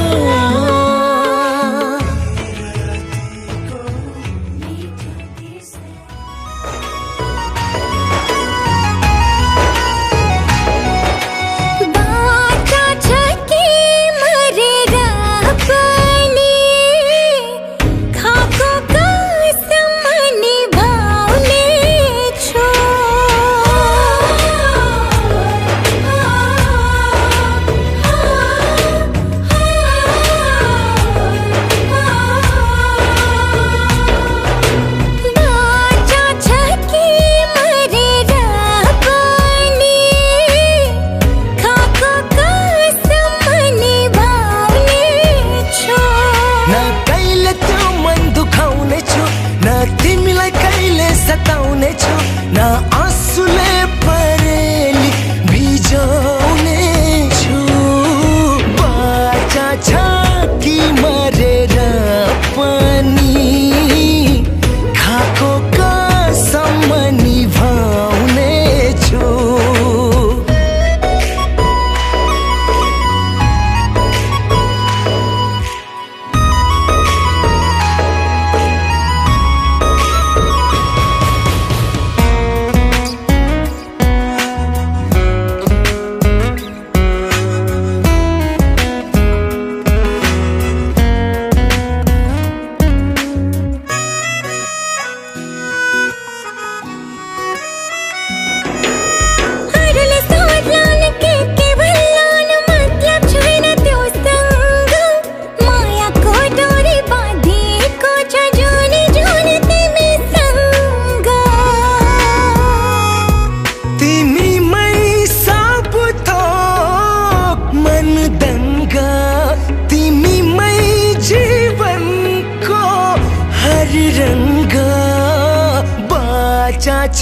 S13: चाछ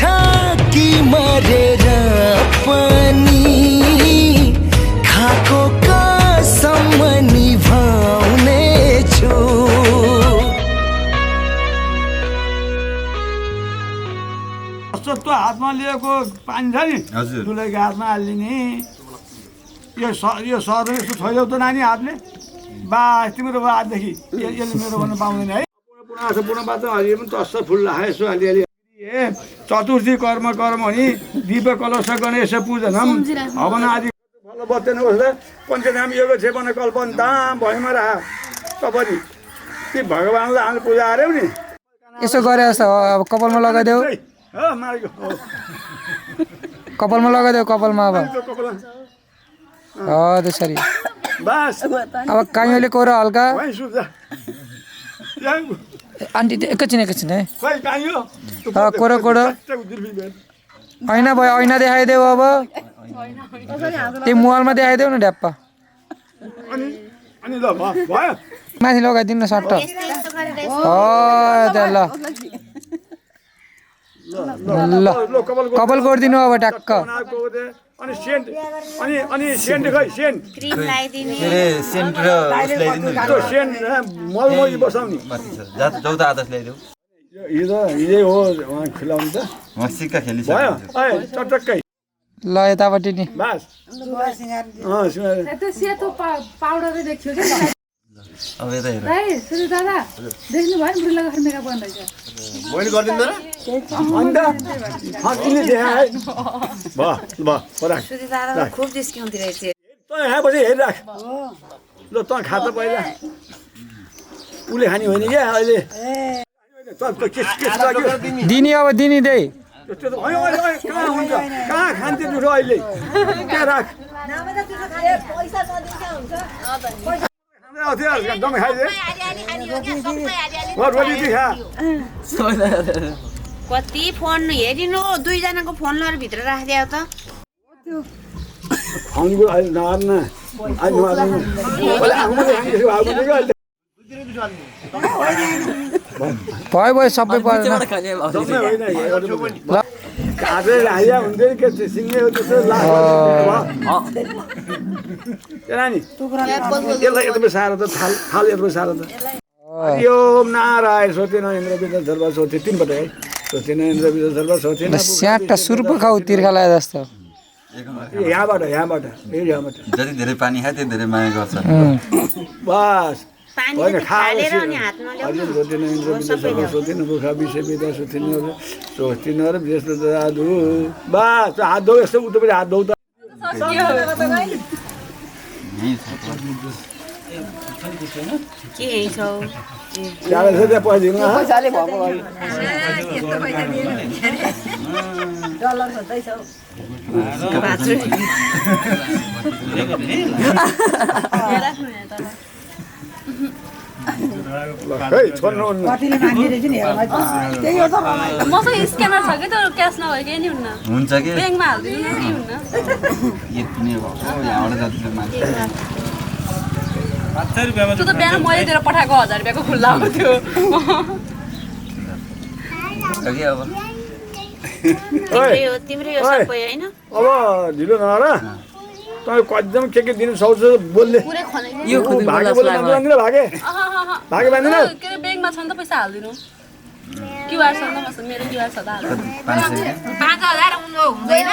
S13: कि मरेर पनि खाको कसम निभाउने छु
S4: जस्तो हातमा लिएको पानी छ नि दुलैको हातमा हालिदिने यो सर्नु यस्तो छोइदेऊ त नानी हातले बास तिम्रो हातदेखि यसले मेरो भन्न पाउँदैन है पूर्ण बात हरियो पनि तस्स फुल राखे यसो अलिअलि चतुर्थी कर्म नि दीप कलश गणेश पूजनम हवन आदि फल बत्तेन पञ्चनाम योग छेपन कल्पन दाम भयमा राख तपाईँ ती भगवान्लाई हामी पूजा हार्यौ नि
S14: यसो गरे जस्तो अब कपालमा लगाइदेऊ कपालमा लगाइदेऊ कपालमा अब त्यसरी अब काइँले कोर हल्का आन्टी एकैछिन है कोरो ऐना भयो ऐना देखाइदेऊ अब त्यो मोबाइलमा देखाइदेऊ न ढ्याप्पा माथि लगाइदिनु न सट्ट ल कपाल गरिदिनु अब ट्याक्क
S4: अनि सेन्ट अनि सेन्ट खै सेन्ट
S12: क्रिम लगाइदिने सेन्ट र
S4: त्यो सेन्ट मलमली बसाउने
S12: जौता आदर्श ल्याइदेऊ
S4: हिजै हो उहाँ खुलाउनु त
S12: म सिक्का
S4: भयो चटक्कै
S14: ल यतापट्टि नि
S4: बास
S15: त्यो सेतो पाउडर देखियो के
S12: अब यता हेर
S15: सुरु दादा देख्नु भयो बुढी लगाएर मेकअप गर्दैछ
S4: मैले गर्दिनु र अन्त किन देखाए
S3: सुरु दादा खुब जिस्क्याउँदै रहेछ
S4: त यहाँ पछि हेरिराख ल त खा त पहिला उसले खाने होइन क्या अहिले
S14: दिने अब दिने दे
S4: कहाँ हुन्छ कहाँ खान्थ्यो दुःख अहिले त्यहाँ राख
S3: कति फोन हेरिनु दुईजनाको फोन लिएर भित्र राखिदियो त
S4: फोनको अहिले नहार्न
S14: भयो सबै परेन
S4: काटेर राखिया हुन्थ्यो नि के सिङ्गे त्यस्तो नानी यसलाई यत्रो साह्रो त थाल यत्रो साह्रो त यो नारायण सोचेन इन्द्र विद्या धर्म सोचे तिनपल्ट है सोचेन इन्द्र विद्या धर्म सोचेन
S14: स्याटा सुरुप खाऊ तिर्खा लाए जस्तो
S4: यहाँबाट
S12: जति धेरै पानी खाए त्यति धेरै माया गर्छ
S4: बस होइन
S3: सोचेन
S4: बुखा विषय विद्या सोच्थिन र व्यस्त जादु बस हात धौ यस्तो उता पनि हात धौ त
S3: के छौ
S4: त्यहाँ पैसा दिनु
S15: पैसाले भएको डलर भन्दैछ कतिले माग्ने रहेछ नि त्यही हो त मसँग स्क्यानर छ कि त क्यास नभए केही नि हुन्न
S12: हुन्छ कि
S15: ब्याङ्कमा हाल्दिनु न के हुन्न
S12: यति नै हो यहाँबाट जति मान्छे
S15: त्यो त बिहान मैले दिएर पठाएको 1000 रुपियाँको खुल्ला हो त्यो
S3: तिम्रै हो सबै हैन
S4: अब ढिलो नगर तपाईँ कतिजना के दिनु सक्छ बोल्ने भागे बाँधिन
S15: के अरे ब्याङ्कमा छ नि त पैसा हाल्दिनु क्युआर छ नि त मेरो क्युआर छ त हाल्नु
S3: 5000 हुँदैन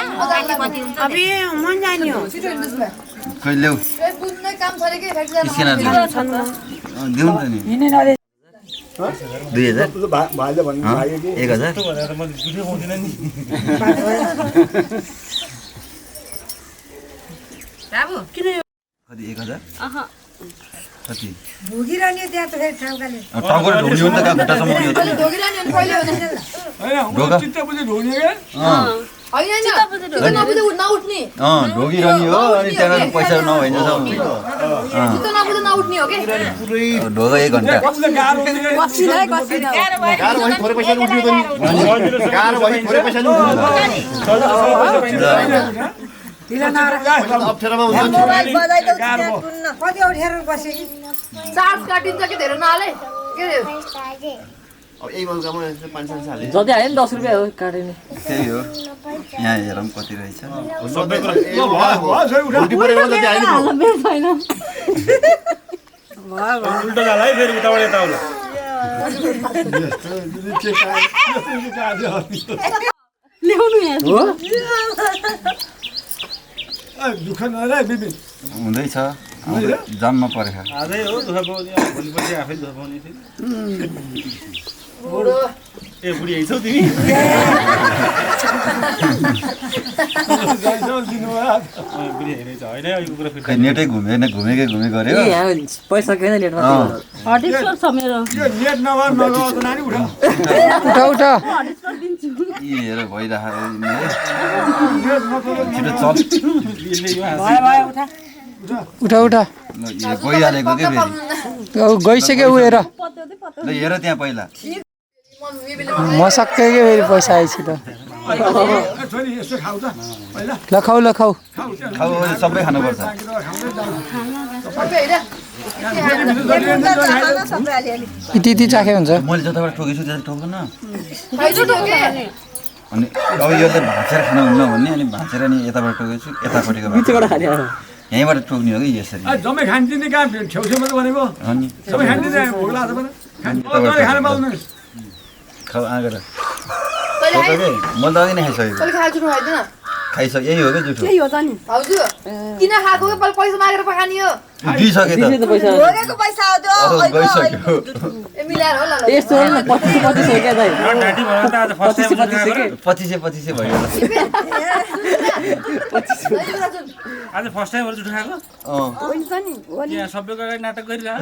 S3: कति हुन्छ अबे मन जान्यो
S12: खै ल्याउ
S15: बुझ्ने काम छ रे के
S12: दिउँ त नि 2000
S4: भाइले भन्नु भाइ कि
S12: 1000
S4: म दुधै पाउँदिन नि
S15: बाबु किन
S12: कति 1000 कति
S15: भोगिरानी त्यहाँ त फेरि ठाउँकाले
S12: टाउको ढोग्ने हो नि त खुट्टासम्म पुग्यो त
S15: भोगिरानी अनि पहिले हुँदैन
S4: हैन चित्त बुझे ढोग्ने के
S15: हैन चित्त नबुझे नउठ्ने
S12: ढोगिरहने हो अनि त्यहाँ पैसा नभइन
S15: चित्त नबुझे नउठ्ने हो के
S12: पुरै ढोगा 1 घण्टा
S15: गाह्रो भयो थोरै पैसा उठ्नु त नि
S12: गाह्रो भयो थोरै पैसा नि
S15: अप्ठ्यारोमा हुन्छ कति अप्ठ्यारो बसे कि चार्ज काटिन्छ कि धेरै नहाले के
S12: अब यही मौकामा 500 हाले
S14: जति आयो नि 10 रुपियाँ हो काटिने
S12: त्यही हो यहाँ हेरौँ कति रहेछ
S4: सबै कुरा उल्टी परेको जति आयो
S6: उल्टो जाला है फेरि उताबाट यता आउला
S15: ल्याउनु यहाँ
S14: हो
S4: दुःख नरे बिबी
S12: हुँदैछ जम्मा परेको
S6: आजै हो दुःख पाउने भोलिपछि आफै दुःख पाउने ए बुढी आइछौ तिमी बुढी हेरेछ होइन यो कुरा फेरि
S12: खै नेटै घुमेकै गऱ्यो
S14: पैसा किन नेटमा
S15: हटिस्पोट छ मेरो
S4: यो नेट नभए नगयो त नानी उठा
S14: उठा
S15: हटिस्पोट दिन्छु
S12: यी हेर भइरहेको
S4: नेट नचल्यो
S12: छिटो चल
S14: उठा
S12: यो गइहालेको के फेरि
S14: गइसक्यो उ हेर
S12: ल हेर त्यहाँ पहिला
S14: मसक्कै के फेरि पैसा आएछ त
S4: छोरी यसो खाऊ त पहिला
S14: ल खाऊ
S12: खाऊ सबै खानुपर्छ
S14: यति चाखे हुन्छ
S12: मैले जताबाट ठोकेछु त्यता ठोक्दैन अनि अब यो चाहिँ भाँचेर खानु हुन्न भन्ने अनि भाँचेर नि यताबाट टोकेछु यतापट्टिको यहीँबाट टोक्ने हो कि यसरी
S4: जम्मै खान्दिने कहाँ छेउछेउमा त भनेको
S12: अनि
S4: सबै खान्दिने भोक लाग्छ भने खान पाउँदैन
S12: खाऊ आँगेर मैले त अघि नै खाइसकेको खाइसक्यो यही हो कि जुठो
S15: यही हो त नि
S16: भाउजू किन खाएको हो पैसा मागेर पकानी हो
S12: दिइसके त
S16: भोगेको पैसा हो त्यो
S12: गइसक्यो
S16: ए मिलाएर हो ल
S14: यस्तो हो 25 हो क्या दाइ
S6: डाटी भएर त आज फर्स्ट टाइम
S12: 25 भयो
S6: आज फर्स्ट टाइम जुठो खाएको
S15: हुन्छ नि हो नि
S6: यहाँ सबैको अगाडि नाटक गरिरह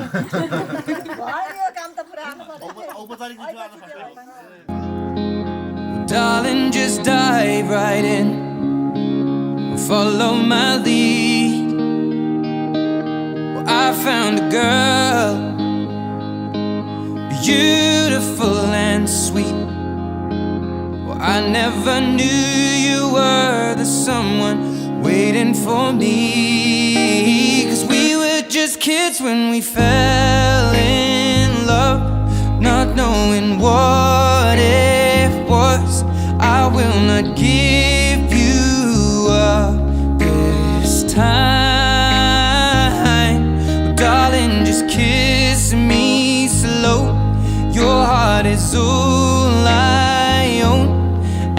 S16: भयो काम त पुरा
S6: औपचारिक जुठो आज first time
S9: Darling, just dive right in. Follow my lead. Well, I found a girl, beautiful and sweet. Well, I never knew you were the someone waiting for me. 'Cause we were just kids when we fell in love, not knowing what it was. I will not give you up this time. Darling, just kiss me slow. Your heart is all I own,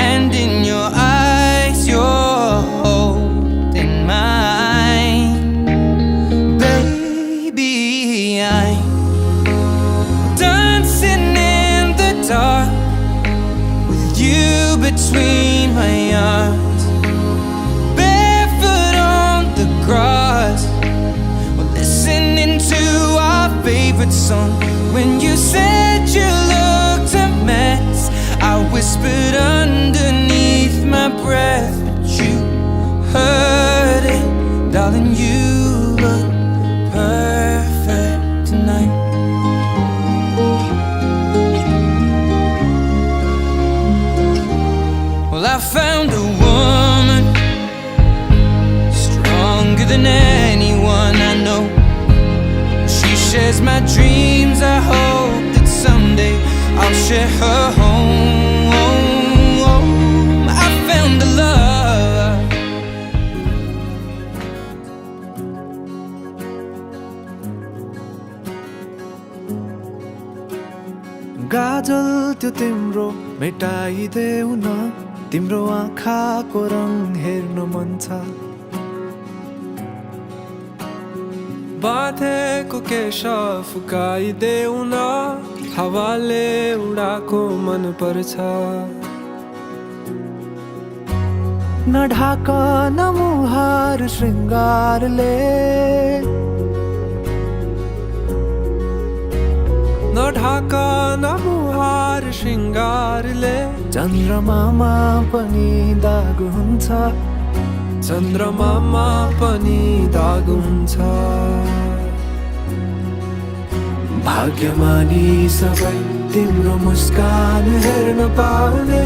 S9: and in your eyes you're holding mine. Baby, I'm dancing in the dark, you between my arms, barefoot on the grass, we're listening to our favorite song. When you said you looked a mess, I whispered underneath my breath, but you heard it, darling. You look perfect tonight. I found a woman stronger than anyone I know. She shares my dreams. I hope that someday I'll share her home. I found a love.
S17: गाजल त्यो तिम्रो मेटाइदेऊ न, तिम्रो आँखाको रङ हेर्न मन छ। बाँधेको केश फुकाइदेऊ न, हावाले उडाको मन पर्छ। नढाक न मुहार श्रृङ्गारले, नढाक न मुहार श्रृङ्गारले। चन्द्रमामा पनि दाग हुन्छ, चन्द्रमामा पनि दाग हुन्छ। भाग्यमानी सबै तिम्रो मुस्कान हेर्न पाउने।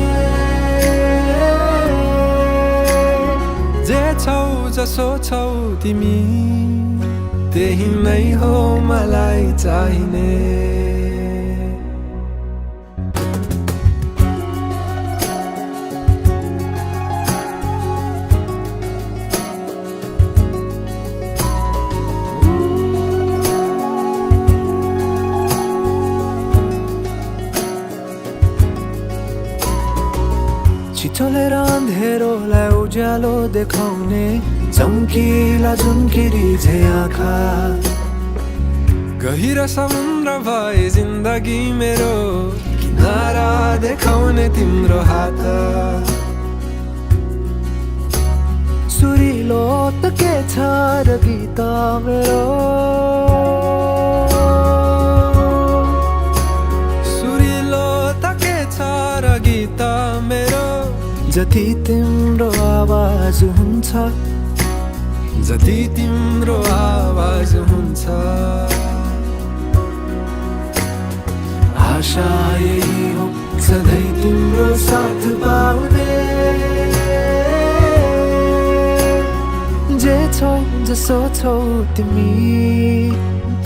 S17: जे छौ जसो छौ तिमी, त्यही नै हो मलाई चाहिने। चलेर अँधेरोलाई उज्यालो देखाउने चम्किला झुम्किरी झे आँखा गहिरो समुद्र भए जिन्दगी मेरो किनारा देखाउने तिम्रो हात सुरिलो त के छ र गीत मेरो सुरिलो त के छ र गीत मेरो जति तिम्रो आवाज हुन्छ जति तिम्रो आवाज हुन्छ आशा यही हो सधैँ तिम्रो साथ पाउने जे छौ जसो छौ तिमी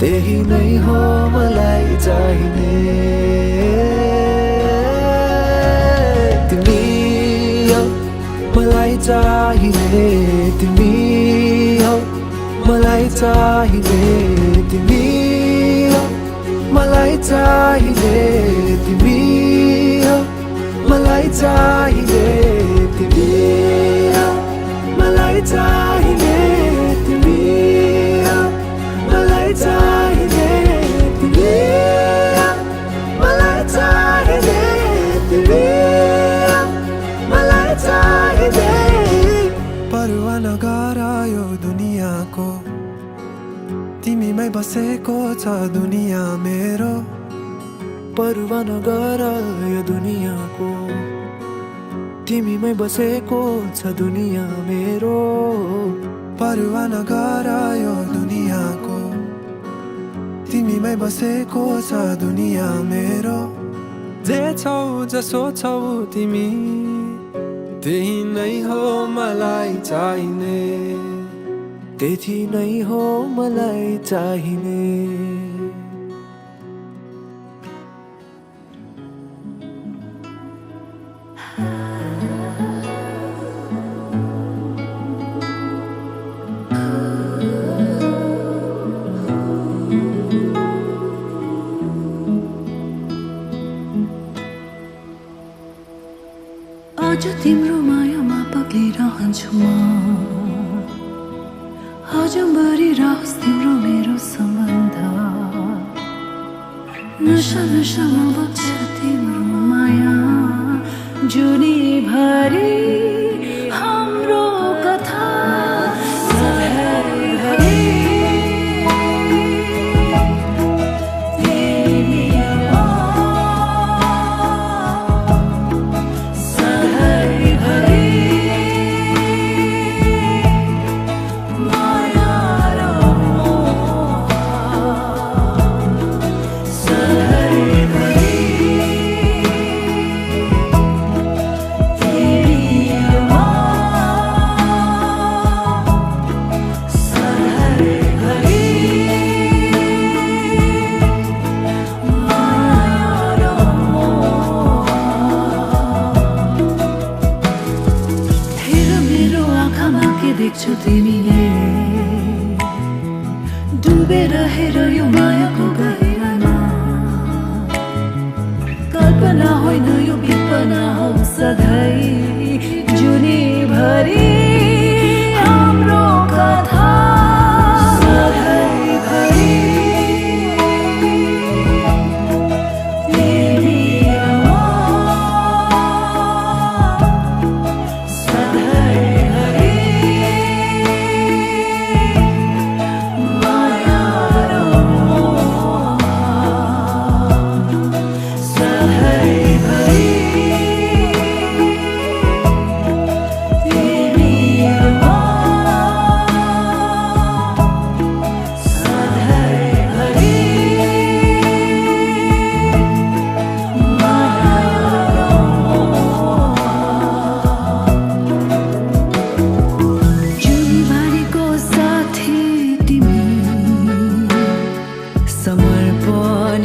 S17: त्यही नै हो मलाई चाहिने तिमी हो मलाई चाहिने तिमी हो मलाई चाहिने तिमी हो मलाई चाहिने तिमी हो मलाई चाहिने तिमी हो मलाई चाहिने तिमी हो मलाई चाहिने तिमी हो मलाई चाहिने तिमी हो मलाई चाहिने परवाह नगर यो दुनियाँको तिमीमै बसेको छ दुनियाँ मेरो परवाह नगर यो दुनियाँको तिमीमै बसेको छ दुनियाँ मेरो परवाह नगर यो दुनियाँको तिमीमै बसेको छ दुनियाँ मेरो जे छौ जसो छौ तिमी त्यही नै हो मलाई चाहिने त्यही नै हो मलाई चाहिने
S3: आज तिम्रो मायामा पक्लिरहन्छु म आजभरि रहोस् तिम्रो मेरो सम्बन्ध नशा नशामा बग्छ तिम्रो माया जुनीभरि हाम्रो कथा सधैँभरि देख्छु तिमीले डुबेर हेर यो मायाको गहिरामा कल्पना होइन यो विपना हो सधैँ जुनीभरि हाम्रो कथा सधैँभरि समर्पण